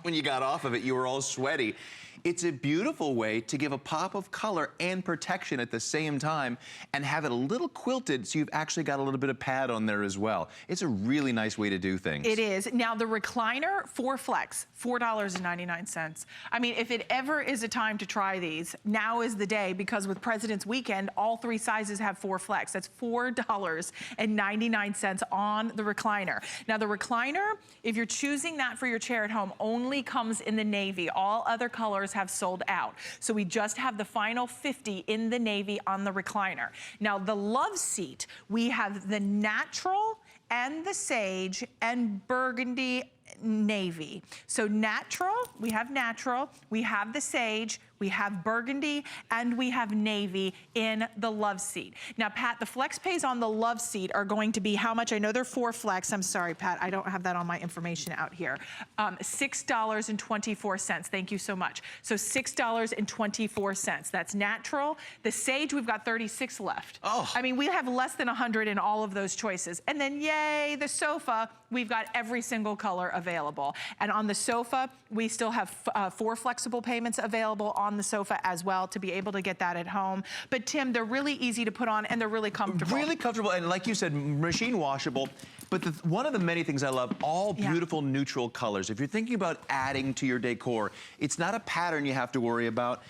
when you got off of it, you were all sweaty. It's a beautiful way to give a pop of color and protection at the same time and have it a little quilted so you've actually got a little bit of pad on there as well. It's a really nice way to do things. It is. Now the recliner 4Flex, $4.99. I mean, if it ever is a time to try these, now is the day, because with President's Weekend, all 3 sizes have 4Flex. That's $4.99 on the recliner. Now the recliner, if you're choosing that for your chair at home, only comes in the navy. All other colors have sold out. So we just have the final 50 in the navy on the recliner. Now the love seat, we have the natural and the sage and burgundy navy. So natural, we have the sage, we have burgundy, and we have navy in the love seat. Now, Pat, the flex pays on the love seat are going to be how much? I know they're 4Flex. I'm sorry, Pat, I don't have that on my information out here. $6.24. Thank you so much. So $6.24. That's natural. The sage, we've got 36 left. Oh. I mean, we have less than 100 in all of those choices. And then, yay, the sofa, we've got every single color available. And on the sofa, we still have 4 flexible payments available on the sofa as well to be able to get that at home. But Tim, they're really easy to put on and they're really comfortable. Really comfortable, and like you said, machine washable. But one of the many things I love, all beautiful neutral colors. If you're thinking about adding to your decor, it's not a pattern you have to worry about.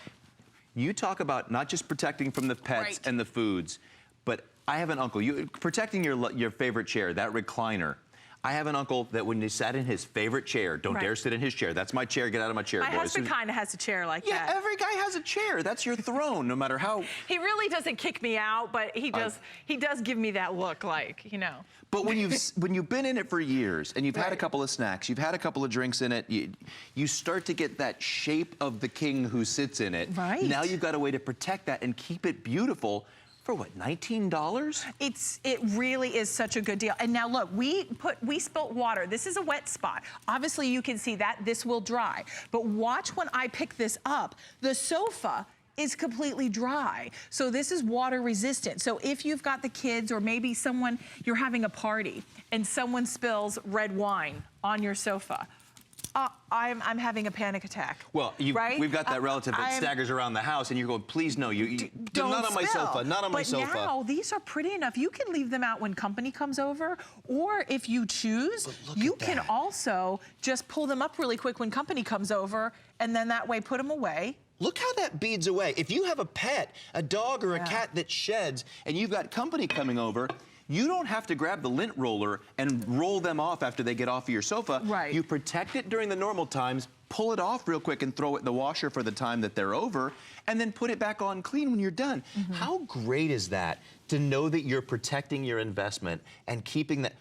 You talk about not just protecting from the pets and the foods, but I have an uncle, protecting your favorite chair, that recliner. I have an uncle that when he sat in his favorite chair, don't dare sit in his chair. That's my chair, get out of my chair, My boys. husband kind of has a chair like that. Yeah, every guy has a chair. That's your throne, no matter how. He really doesn't kick me out, but he does give me that look, like, you know. But when you've been in it for years and you've had a couple of snacks, you've had a couple of drinks in it, you start to get that shape of the king who sits in it. Right. Now you've got a way to protect that and keep it beautiful. For what, $19? It really is such a good deal. And now look, we spilt water. This is a wet spot. Obviously you can see that this will dry. But watch when I pick this up, the sofa is completely dry. So this is water resistant. So if you've got the kids or maybe someone, you're having a party and someone spills red wine on your sofa, I'm having a panic attack. Well, we've got that relative that staggers around the house, and you're going, please no, don't not on my sofa, not on my sofa. But now these are pretty enough. You can leave them out when company comes over, or if you choose, you can also just pull them up really quick when company comes over, and then that way put them away. Look how that beads away. If you have a pet, a dog or a cat that sheds, and you've got company coming over, you don't have to grab the lint roller and roll them off after they get off of your sofa. Right. You protect it during the normal times, pull it off real quick and throw it in the washer for the time that they're over, and then put it back on clean when you're done. How great is that to know that you're protecting your investment and keeping that?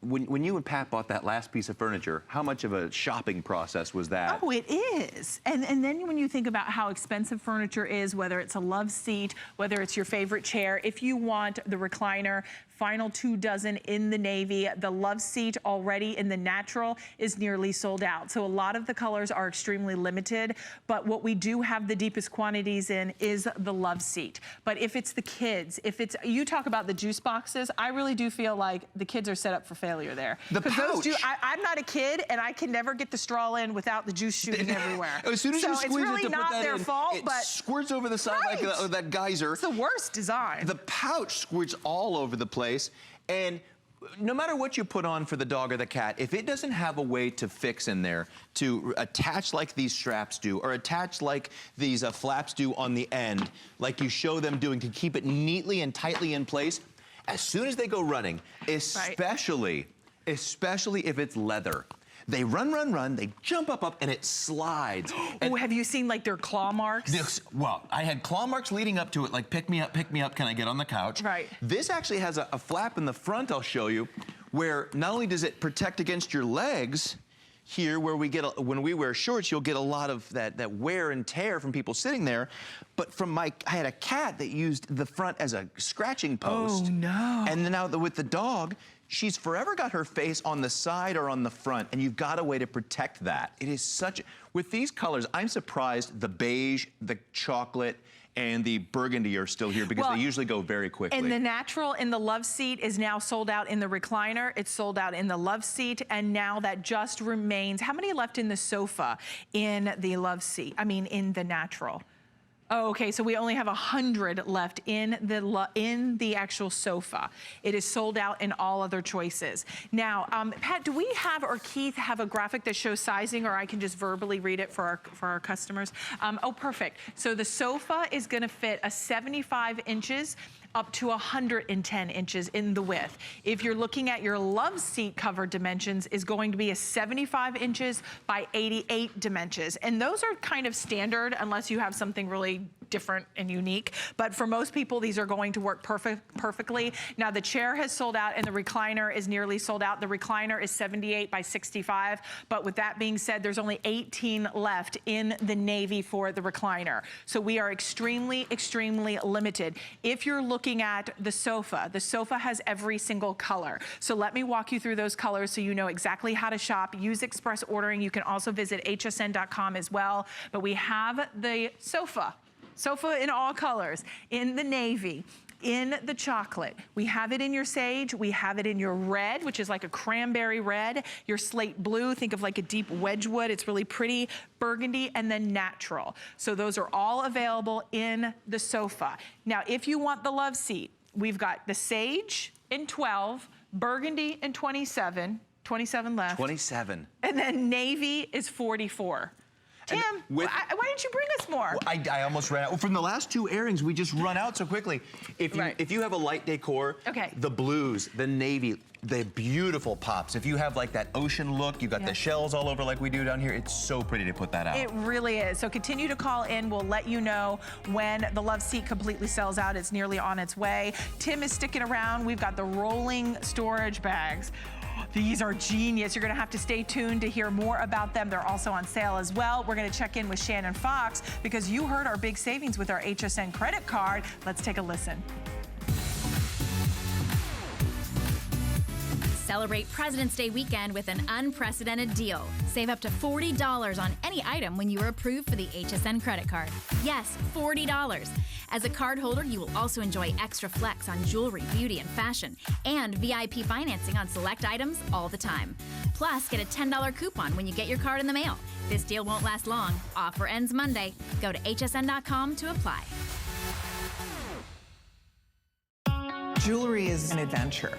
When you and Pat bought that last piece of furniture, how much of a shopping process was that? Oh, it is. And then when you think about how expensive furniture is, whether it's a love seat, whether it's your favorite chair, if you want the recliner, final 2 dozen in the navy, the love seat already in the natural is nearly sold out. So a lot of the colors are extremely limited, but what we do have the deepest quantities in is the love seat. But if it's the kids, you talk about the juice boxes, I really do feel like the kids are set up for failure there. The pouch. I'm not a kid, and I can never get the straw in without the juice shooting everywhere. As soon as you squeeze it's really it to not put that their in, fault, it but squirts over the side like that geyser. It's the worst design. The pouch squirts all over the place, and no matter what you put on for the dog or the cat, if it doesn't have a way to fix in there, to attach like these straps do, or attach like these flaps do on the end, like you show them doing to keep it neatly and tightly in place, as soon as they go running, especially if it's leather, they run, they jump up, and it slides. Oh, have you seen like their claw marks? Well, I had claw marks leading up to it, like pick me up, can I get on the couch? Right. This actually has a flap in the front, I'll show you, where not only does it protect against your legs, here where when we wear shorts, you'll get a lot of that wear and tear from people sitting there, but I had a cat that used the front as a scratching post. Oh, no. And then now with the dog, she's forever got her face on the side or on the front, and you've got a way to protect that. It is with these colors, I'm surprised the beige, the chocolate, and the burgundy are still here because Well, they usually go very quickly. And the natural in the love seat is now sold out in the recliner. It's sold out in the love seat, and now that just remains. How many left in the sofa in the love seat? I mean, in the natural. Oh, okay, so we only have 100 left in the actual sofa. It is sold out in all other choices. Now, Pat, do we have, or Keith, have a graphic that shows sizing, or I can just verbally read it for our customers? Oh, perfect. So the sofa is gonna fit a 75 inches up to 110 inches in the width. If you're looking at your love seat cover dimensions, is going to be a 75 inches by 88 dimensions. And those are kind of standard unless you have something really different and unique. But for most people, these are going to work perfectly. Now the chair has sold out and the recliner is nearly sold out. The recliner is 78 by 65. But with that being said, there's only 18 left in the navy for the recliner. So we are extremely, extremely limited. If you're looking at the sofa has every single color. So let me walk you through those colors so you know exactly how to shop. Use express ordering. You can also visit hsn.com as well. But we have the sofa in all colors, in the navy, in the chocolate. We have it in your sage, we have it in your red, which is like a cranberry red, your slate blue, think of like a deep Wedgwood, it's really pretty, burgundy, and then natural. So those are all available in the sofa. Now, if you want the love seat, we've got the sage in 12, burgundy in 27 left. 27. And then navy is 44. Tim, why didn't you bring us more? Well, I almost ran out. From the last two airings, we just run out so quickly. If you have a light decor, the blues, the navy, the beautiful pops. If you have like that ocean look, you've got the shells all over like we do down here, it's so pretty to put that out. It really is. So continue to call in. We'll let you know when the love seat completely sells out. It's nearly on its way. Tim is sticking around. We've got the rolling storage bags. These are genius. You're gonna have to stay tuned to hear more about them. They're also on sale as well. We're gonna check in with Shannon Fox because you heard our big savings with our HSN credit card. Let's take a listen. Celebrate President's Day weekend with an unprecedented deal. Save up to $40 on any item when you are approved for the HSN credit card. Yes, $40. As a card holder, you will also enjoy extra flex on jewelry, beauty, and fashion, and VIP financing on select items all the time. Plus, get a $10 coupon when you get your card in the mail. This deal won't last long. Offer ends Monday. Go to hsn.com to apply. Jewelry is an adventure.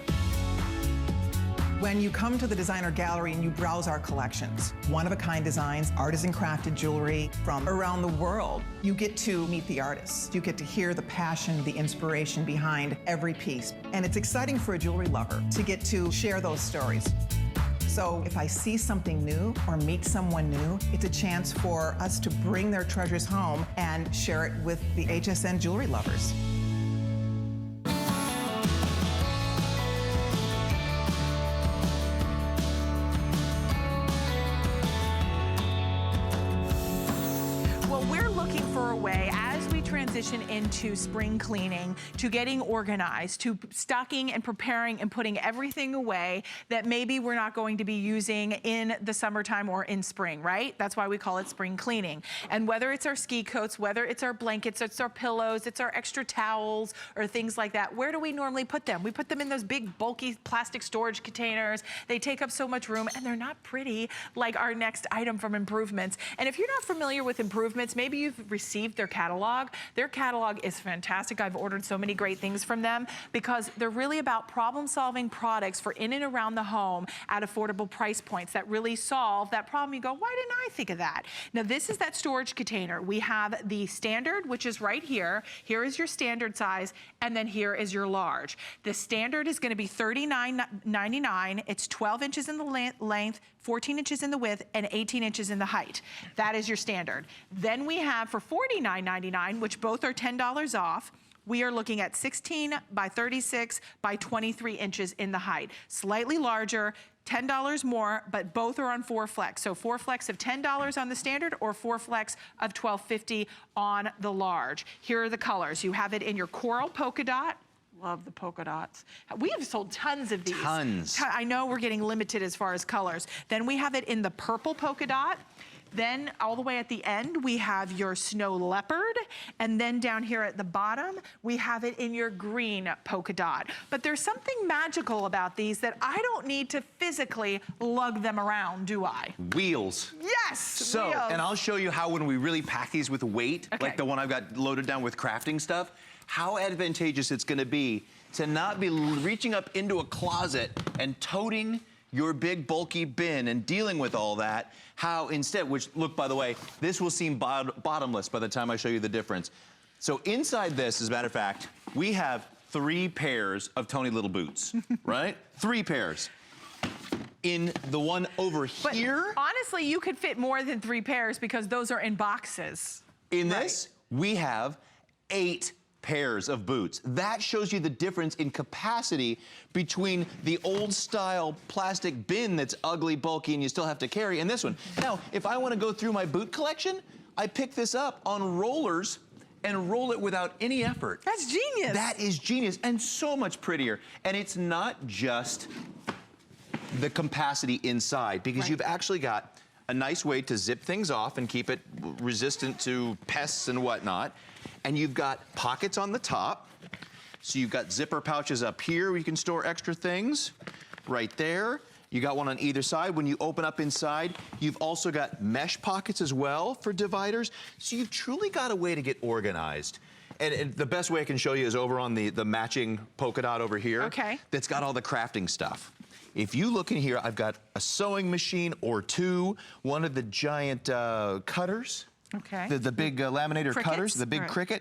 When you come to the designer gallery and you browse our collections, one-of-a-kind designs, artisan crafted jewelry from around the world, you get to meet the artists. You get to hear the passion, the inspiration behind every piece. And it's exciting for a jewelry lover to get to share those stories. So if I see something new or meet someone new, it's a chance for us to bring their treasures home and share it with the HSN jewelry lovers. Transition into spring cleaning, to getting organized, to stocking and preparing and putting everything away that maybe we're not going to be using in the summertime or in spring, right? That's why we call it spring cleaning. And whether it's our ski coats, whether it's our blankets, it's our pillows, it's our extra towels or things like that, where do we normally put them? We put them in those big bulky plastic storage containers. They take up so much room and they're not pretty like our next item from Improvements. And if you're not familiar with Improvements, maybe you've received their catalog. Their catalog is fantastic. I've ordered so many great things from them because they're really about problem-solving products for in and around the home at affordable price points that really solve that problem. You go, why didn't I think of that? Now, this is that storage container. We have the standard, which is right here. Here is your standard size, and then here is your large. The standard is going to be $39.99. It's 12 inches in the length, 14 inches in the width, and 18 inches in the height. That is your standard. Then we have for $49.99, which both are $10 off, we are looking at 16 by 36 by 23 inches in the height. Slightly larger, $10 more, but both are on 4 flex. So 4 flex of $10 on the standard or 4 flex of $12.50 on the large. Here are the colors. You have it in your coral polka dot. Love the polka dots. We have sold tons of these. Tons. I know we're getting limited as far as colors. Then we have it in the purple polka dot. Then all the way at the end, we have your snow leopard. And then down here at the bottom, we have it in your green polka dot. But there's something magical about these that I don't need to physically lug them around, do I? Wheels. Yes, So, wheels. and I'll show you how when we really pack these with weight, Okay. like the one I've got loaded down with crafting stuff, how advantageous it's gonna be to not be reaching up into a closet and toting your big bulky bin and dealing with all that, how instead, which look, by the way, this will seem bottomless by the time I show you the difference. So inside this, as a matter of fact, we have 3 pairs of Tony Little boots, right? 3 pairs. In the one over But here, honestly, you could fit more than 3 pairs because those are in boxes. in this, we have 8 pairs of boots. That shows you the difference in capacity between the old style plastic bin that's ugly, bulky, and you still have to carry, and this one. Now, if I want to go through my boot collection, I pick this up on rollers and roll it without any effort. That's genius. That is genius and so much prettier. And it's not just the capacity inside, because you've actually got a nice way to zip things off and keep it resistant to pests and whatnot. And you've got pockets on the top. So you've got zipper pouches up here where you can store extra things. Right there. You got one on either side. When you open up inside, you've also got mesh pockets as well for dividers. So you've truly got a way to get organized. And the best way I can show you is over on the matching polka dot over here. Okay. That's got all the crafting stuff. If you look in here, I've got a sewing machine or 2, one of the giant cutters. Okay. The big laminator Crickets? cutters, the big Right. Cricut.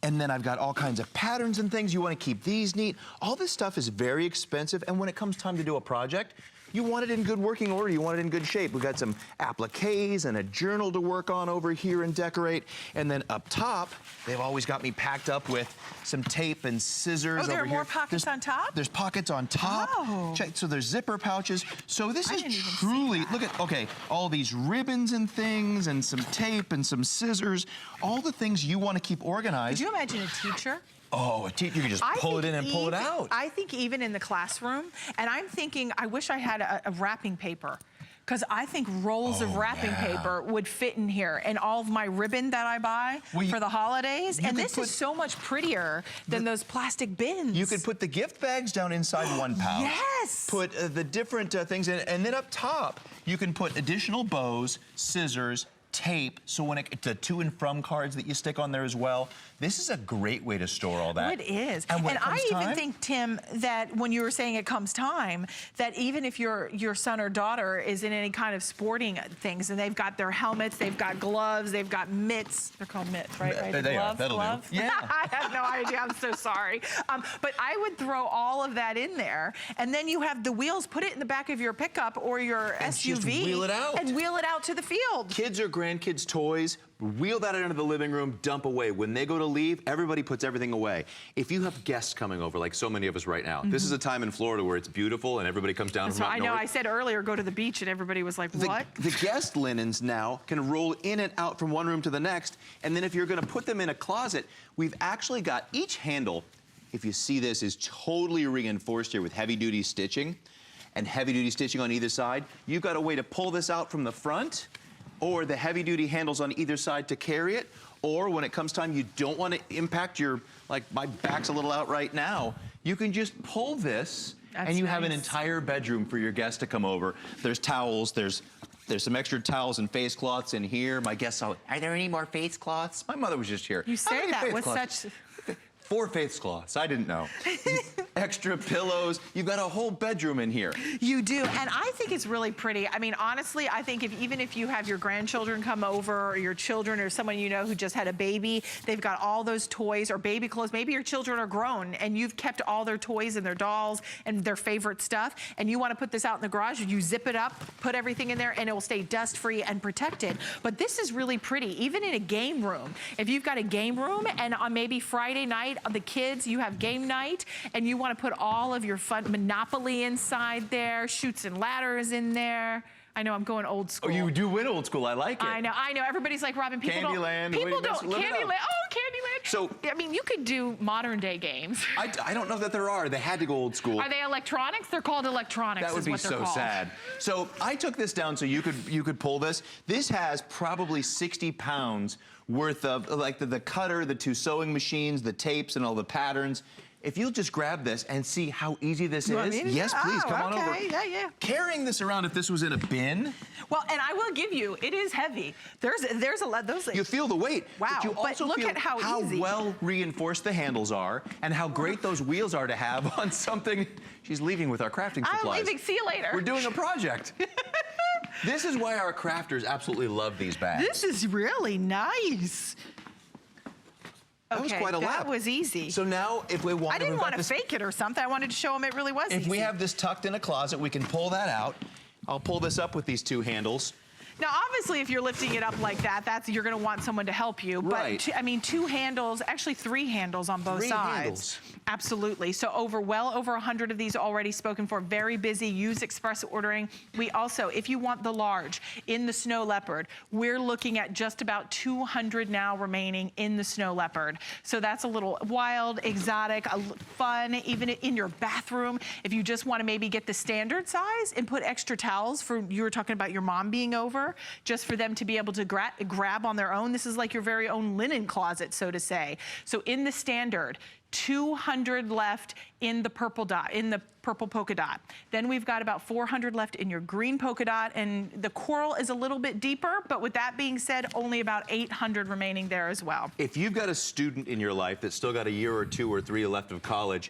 And then I've got all kinds of patterns and things. You want to keep these neat. All this stuff is very expensive. And when it comes time to do a project, you want it in good working order. You want it in good shape. We've got some appliques and a journal to work on over here and decorate. And then up top, they've always got me packed up with some tape and scissors Oh, there over are here. more pockets on top? There's pockets on top. Oh. Check, so there's zipper pouches. So this I is didn't even see truly, that. look at, okay, all these ribbons and things and some tape and some scissors, all the things you want to keep organized. Could you imagine a teacher? Oh, a teacher, you can just pull it in and pull it out. I think even in the classroom, and I'm thinking, I wish I had a wrapping paper. Because I think rolls of wrapping paper would fit in here, and all of my ribbon that I buy for the holidays. you And could this put- is so much prettier than those plastic bins. You could put the gift bags down inside one pouch. Yes. Put the different things in, and then up top, you can put additional bows, scissors, tape, so when the to and from cards that you stick on there as well. This is a great way to store all that. It is. And, when it I comes even time, think, Tim, that when you were saying it comes time, that even if your son or daughter is in any kind of sporting things, and they've got their helmets, they've got gloves, they've got mitts. They're called mitts, right? They are. Gloves, That'll do. gloves. Yeah. I have no idea. I'm so sorry. But I would throw all of that in there, and then you have the wheels. Put it in the back of your pickup or your And SUV. just wheel it out. And wheel it out to the field. kids or grandkids' toys, wheel that into the living room, dump away. When they go to leave, everybody puts everything away. If you have guests coming over, like so many of us right now, this is a time in Florida where it's beautiful and everybody comes down So from up I know north. I said earlier, go to the beach, and everybody was like, what? The guest linens now can roll in and out from one room to the next. And then if you're going to put them in a closet, we've actually got each handle, if you see this, is totally reinforced here with heavy-duty stitching and heavy-duty stitching on either side. You've got a way to pull this out from the front, or the heavy-duty handles on either side to carry it, or when it comes time you don't want to impact your, like my back's a little out right now, you can just pull this and you have an nice. entire bedroom for your guests to come over. There's towels, there's some extra towels and face cloths in here. My guests are there any more face cloths? My mother was just here. You How say many that face with cloths? such... 4 face cloths, I didn't know. Extra pillows, you've got a whole bedroom in here. You do, and I think it's really pretty. I mean, honestly, I think even if you have your grandchildren come over, or your children, or someone you know who just had a baby, they've got all those toys or baby clothes. Maybe your children are grown, and you've kept all their toys and their dolls and their favorite stuff, and you want to put this out in the garage, you zip it up, put everything in there, and it will stay dust-free and protected. But this is really pretty, even in a game room. If you've got a game room, and on maybe Friday night, the kids, you have game night, and you want to put all of your fun Monopoly inside there, Chutes and Ladders in there. I know I'm going old school. Oh, you do win old school, I like it. I know. Everybody's like, Robin, people Candyland, don't. People wait, don't. live it up. Candyland. Oh, Candyland. So I mean, you could do modern day games. I don't know that there are. They had to go old school. Are they electronics? They're called electronics. That would is be what they're so called. sad. So I took this down so you could pull this. This has probably 60 pounds worth of like the cutter, the 2 sewing machines, the tapes, and all the patterns. If you'll just grab this and see how easy this You want is. me to? Yes, please, Oh, come on over. okay. Yeah. Carrying this around, if this was in a bin, Well, and I will give you, it is heavy. There's a lot. Those. you feel the weight. Wow, But you but also look feel at how easy. well reinforced the handles are and how great those wheels are to have on something. She's leaving with our crafting supplies. I'm leaving. See you later. We're doing a project. This is why our crafters absolutely love these bags. This is really nice. That was quite a lap. That was easy. So now, if we want I didn't we've got want to this- fake it or something. I wanted to show them it really was If easy. we have this tucked in a closet, we can pull that out. I'll pull this up with these 2 handles. Now, obviously, if you're lifting it up like that, you're going to want someone to help you. Right. But, I mean, 2 handles, actually 3 handles on both 3 sides. handles. Absolutely. So well over 100 of these already spoken for. Very busy. Use express ordering. We also, if you want the large in the Snow Leopard, we're looking at just about 200 now remaining in the Snow Leopard. So that's a little wild, exotic, fun, even in your bathroom. If you just want to maybe get the standard size and put extra towels for, you were talking about your mom being over, just for them to be able to grab on their own. This is like your very own linen closet, so to say. So in the standard, 200 left in the purple dot, in the purple polka dot. Then we've got about 400 left in your green polka dot, and the coral is a little bit deeper, but with that being said, only about 800 remaining there as well. If you've got a student in your life that's still got a year or 2 or 3 left of college,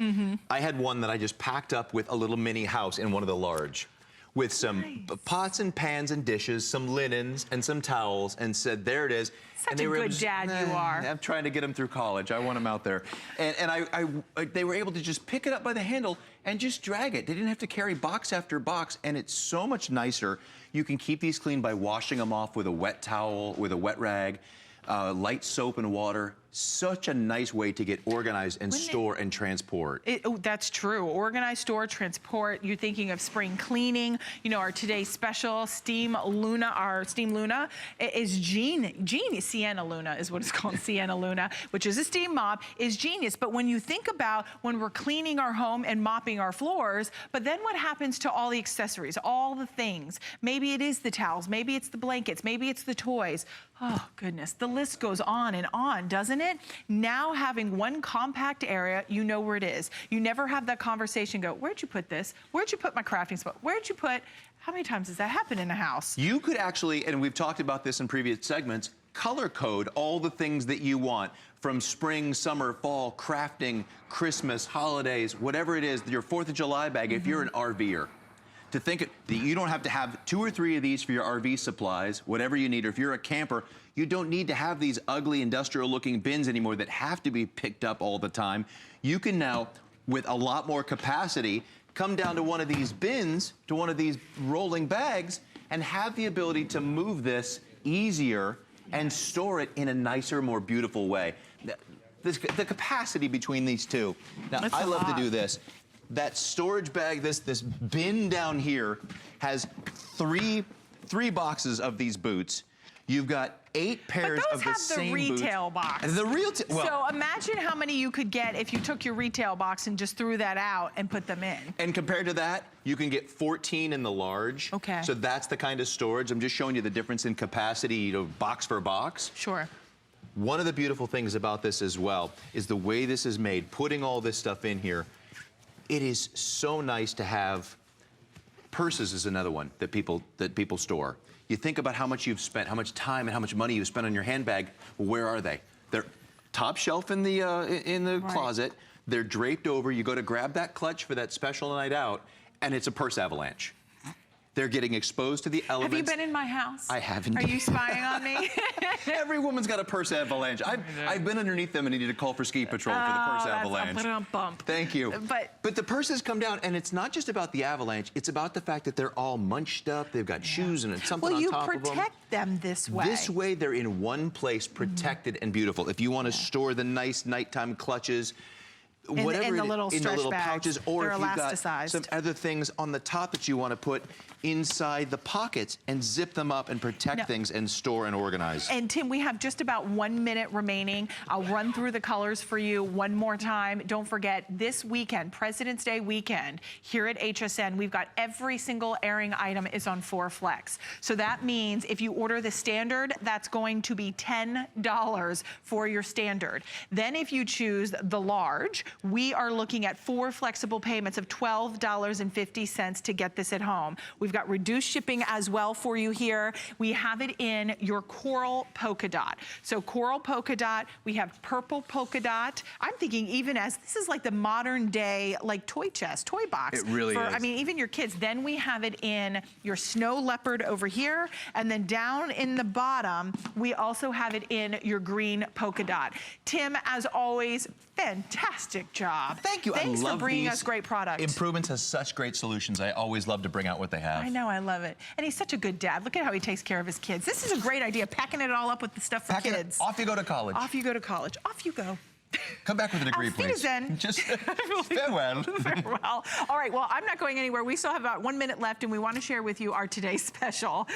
I had one that I just packed up with a little mini house in one of the large, with some pots and pans and dishes, some linens and some towels, and said, there it is. Such and they a were good able to- dad you are. I'm trying to get them through college. I want them out there. And they were able to just pick it up by the handle and just drag it. They didn't have to carry box after box, and it's so much nicer. You can keep these clean by washing them off with a wet towel, with a wet rag, light soap and water. Such a nice way to get organized and store and transport. That's true. Organize, store, transport. You're thinking of spring cleaning. You know, our today's special Steam Luna, our Steam Luna is genius. Sienna Luna is what it's called, Sienna Luna, which is a steam mop, is genius. But when you think about when we're cleaning our home and mopping our floors, but then what happens to all the accessories, all the things? Maybe it is the towels, maybe it's the blankets, maybe it's the toys. Oh, goodness. The list goes on and on, doesn't it? Now having one compact area, you know where it is. You never have that conversation go, where'd you put this? Where'd you put my crafting spot? Where'd you put, how many times does that happen in a house? You could actually, and we've talked about this in previous segments, color code all the things that you want from spring, summer, fall, crafting, Christmas, holidays, whatever it is, your 4th of July bag, if you're an RVer. To think that you don't have to have 2 or 3 of these for your RV supplies, whatever you need, or if you're a camper, you don't need to have these ugly industrial looking bins anymore that have to be picked up all the time. You can now, with a lot more capacity, come down to one of these bins, to one of these rolling bags, and have the ability to move this easier and store it in a nicer, more beautiful way. The capacity between these two. Now, That's I a love to lot. do this. That storage bag, this bin down here has three boxes of these boots. You've got 8 pairs But of those the have same the boots. retail box. The retail, well, So imagine how many you could get if you took your retail box and just threw that out and put them in. and compared to that, you can get 14 in the large. Okay. So that's the kind of storage. I'm just showing you the difference in capacity, you know, box for box. Sure. One of the beautiful things about this as well is the way this is made, putting all this stuff in here. It is so nice to have. Purses is another one that people store. You think about how much you've spent, how much time and how much money you've spent on your handbag. Well, where are they? They're top shelf in the Right. closet. They're draped over. You go to grab that clutch for that special night out, and it's a purse avalanche. They're getting exposed to the elements. Have you been in my house? I haven't. Are you spying on me? Every woman's got a purse avalanche. I've been underneath them and needed to call for ski patrol for the purse avalanche. That's a bump. Thank you. But the purses come down, and it's not just about the avalanche. It's about the fact that they're all munched up. They've got shoes and something well, on top you of them. protect them this way. This way, they're in one place, protected and beautiful. If you want to store the nice nighttime clutches, in the little stretch bags. pouches, or They're if you've got elasticized. some other things on the top that you want to put inside the pockets and zip them up and protect things and store and organize. And Tim, we have just about 1 minute remaining. I'll run through the colors for you one more time. Don't forget, this weekend, President's Day weekend, here at HSN, we've got every single airing item is on 4Flex. So that means if you order the standard, that's going to be $10 for your standard. Then if you choose the large, we are looking at 4 flexible payments of $12.50 to get this at home. We've got reduced shipping as well for you here. We have it in your coral polka dot. So coral polka dot, we have purple polka dot. I'm thinking even as, this is like the modern day, like toy chest, toy box. It really is. I mean, even your kids. Then we have it in your snow leopard over here. And then down in the bottom, we also have it in your green polka dot. Tim, as always, fantastic job. Thank you. Thanks I love for bringing these. us great products. Improvements has such great solutions. I always love to bring out what they have. I know, I love it. And he's such a good dad. Look at how he takes care of his kids. This is a great idea, packing it all up with the stuff for Packing it- kids. Off you go to college. Off you go to college. Off you go. Come back with a degree, Auf please. Wiedersehen. Just farewell. Farewell. All right, well, I'm not going anywhere. We still have about 1 minute left, and we want to share with you our today's special.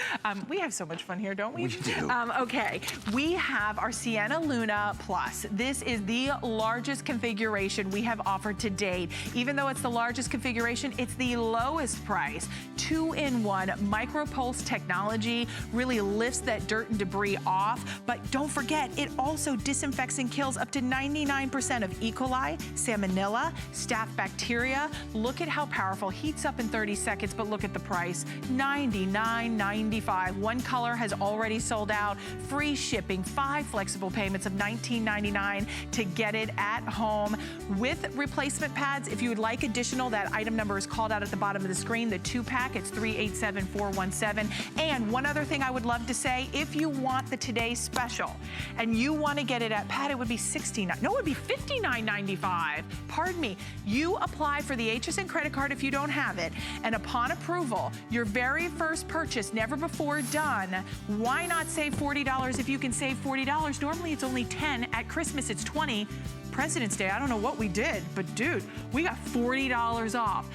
We have so much fun here, don't we? We do. Okay, we have our Sienna Luna Plus. This is the largest configuration we have offered to date. Even though it's the largest configuration, it's the lowest price. 2-in-1 micropulse technology really lifts that dirt and debris off. But don't forget, it also disinfects and kills up to 99% of E. coli, salmonella, staph bacteria. Look at how powerful. Heats up in 30 seconds, but look at the price, $99.95. One color has already sold out. Free shipping, 5 flexible payments of $19.99 to get it at home. With replacement pads, if you would like additional, that item number is called out at the bottom of the screen, the 2-pack, it's 387417. And one other thing I would love to say, if you want the today's special and you want to get it at pad, it would be $69. No, it would be $59.95. Pardon me. You apply for the HSN credit card if you don't have it, and upon approval, your very first purchase, never before done, why not save $40 if you can save $40? Normally it's only $10. At Christmas it's $20. President's Day, I don't know what we did, but dude, we got $40 off.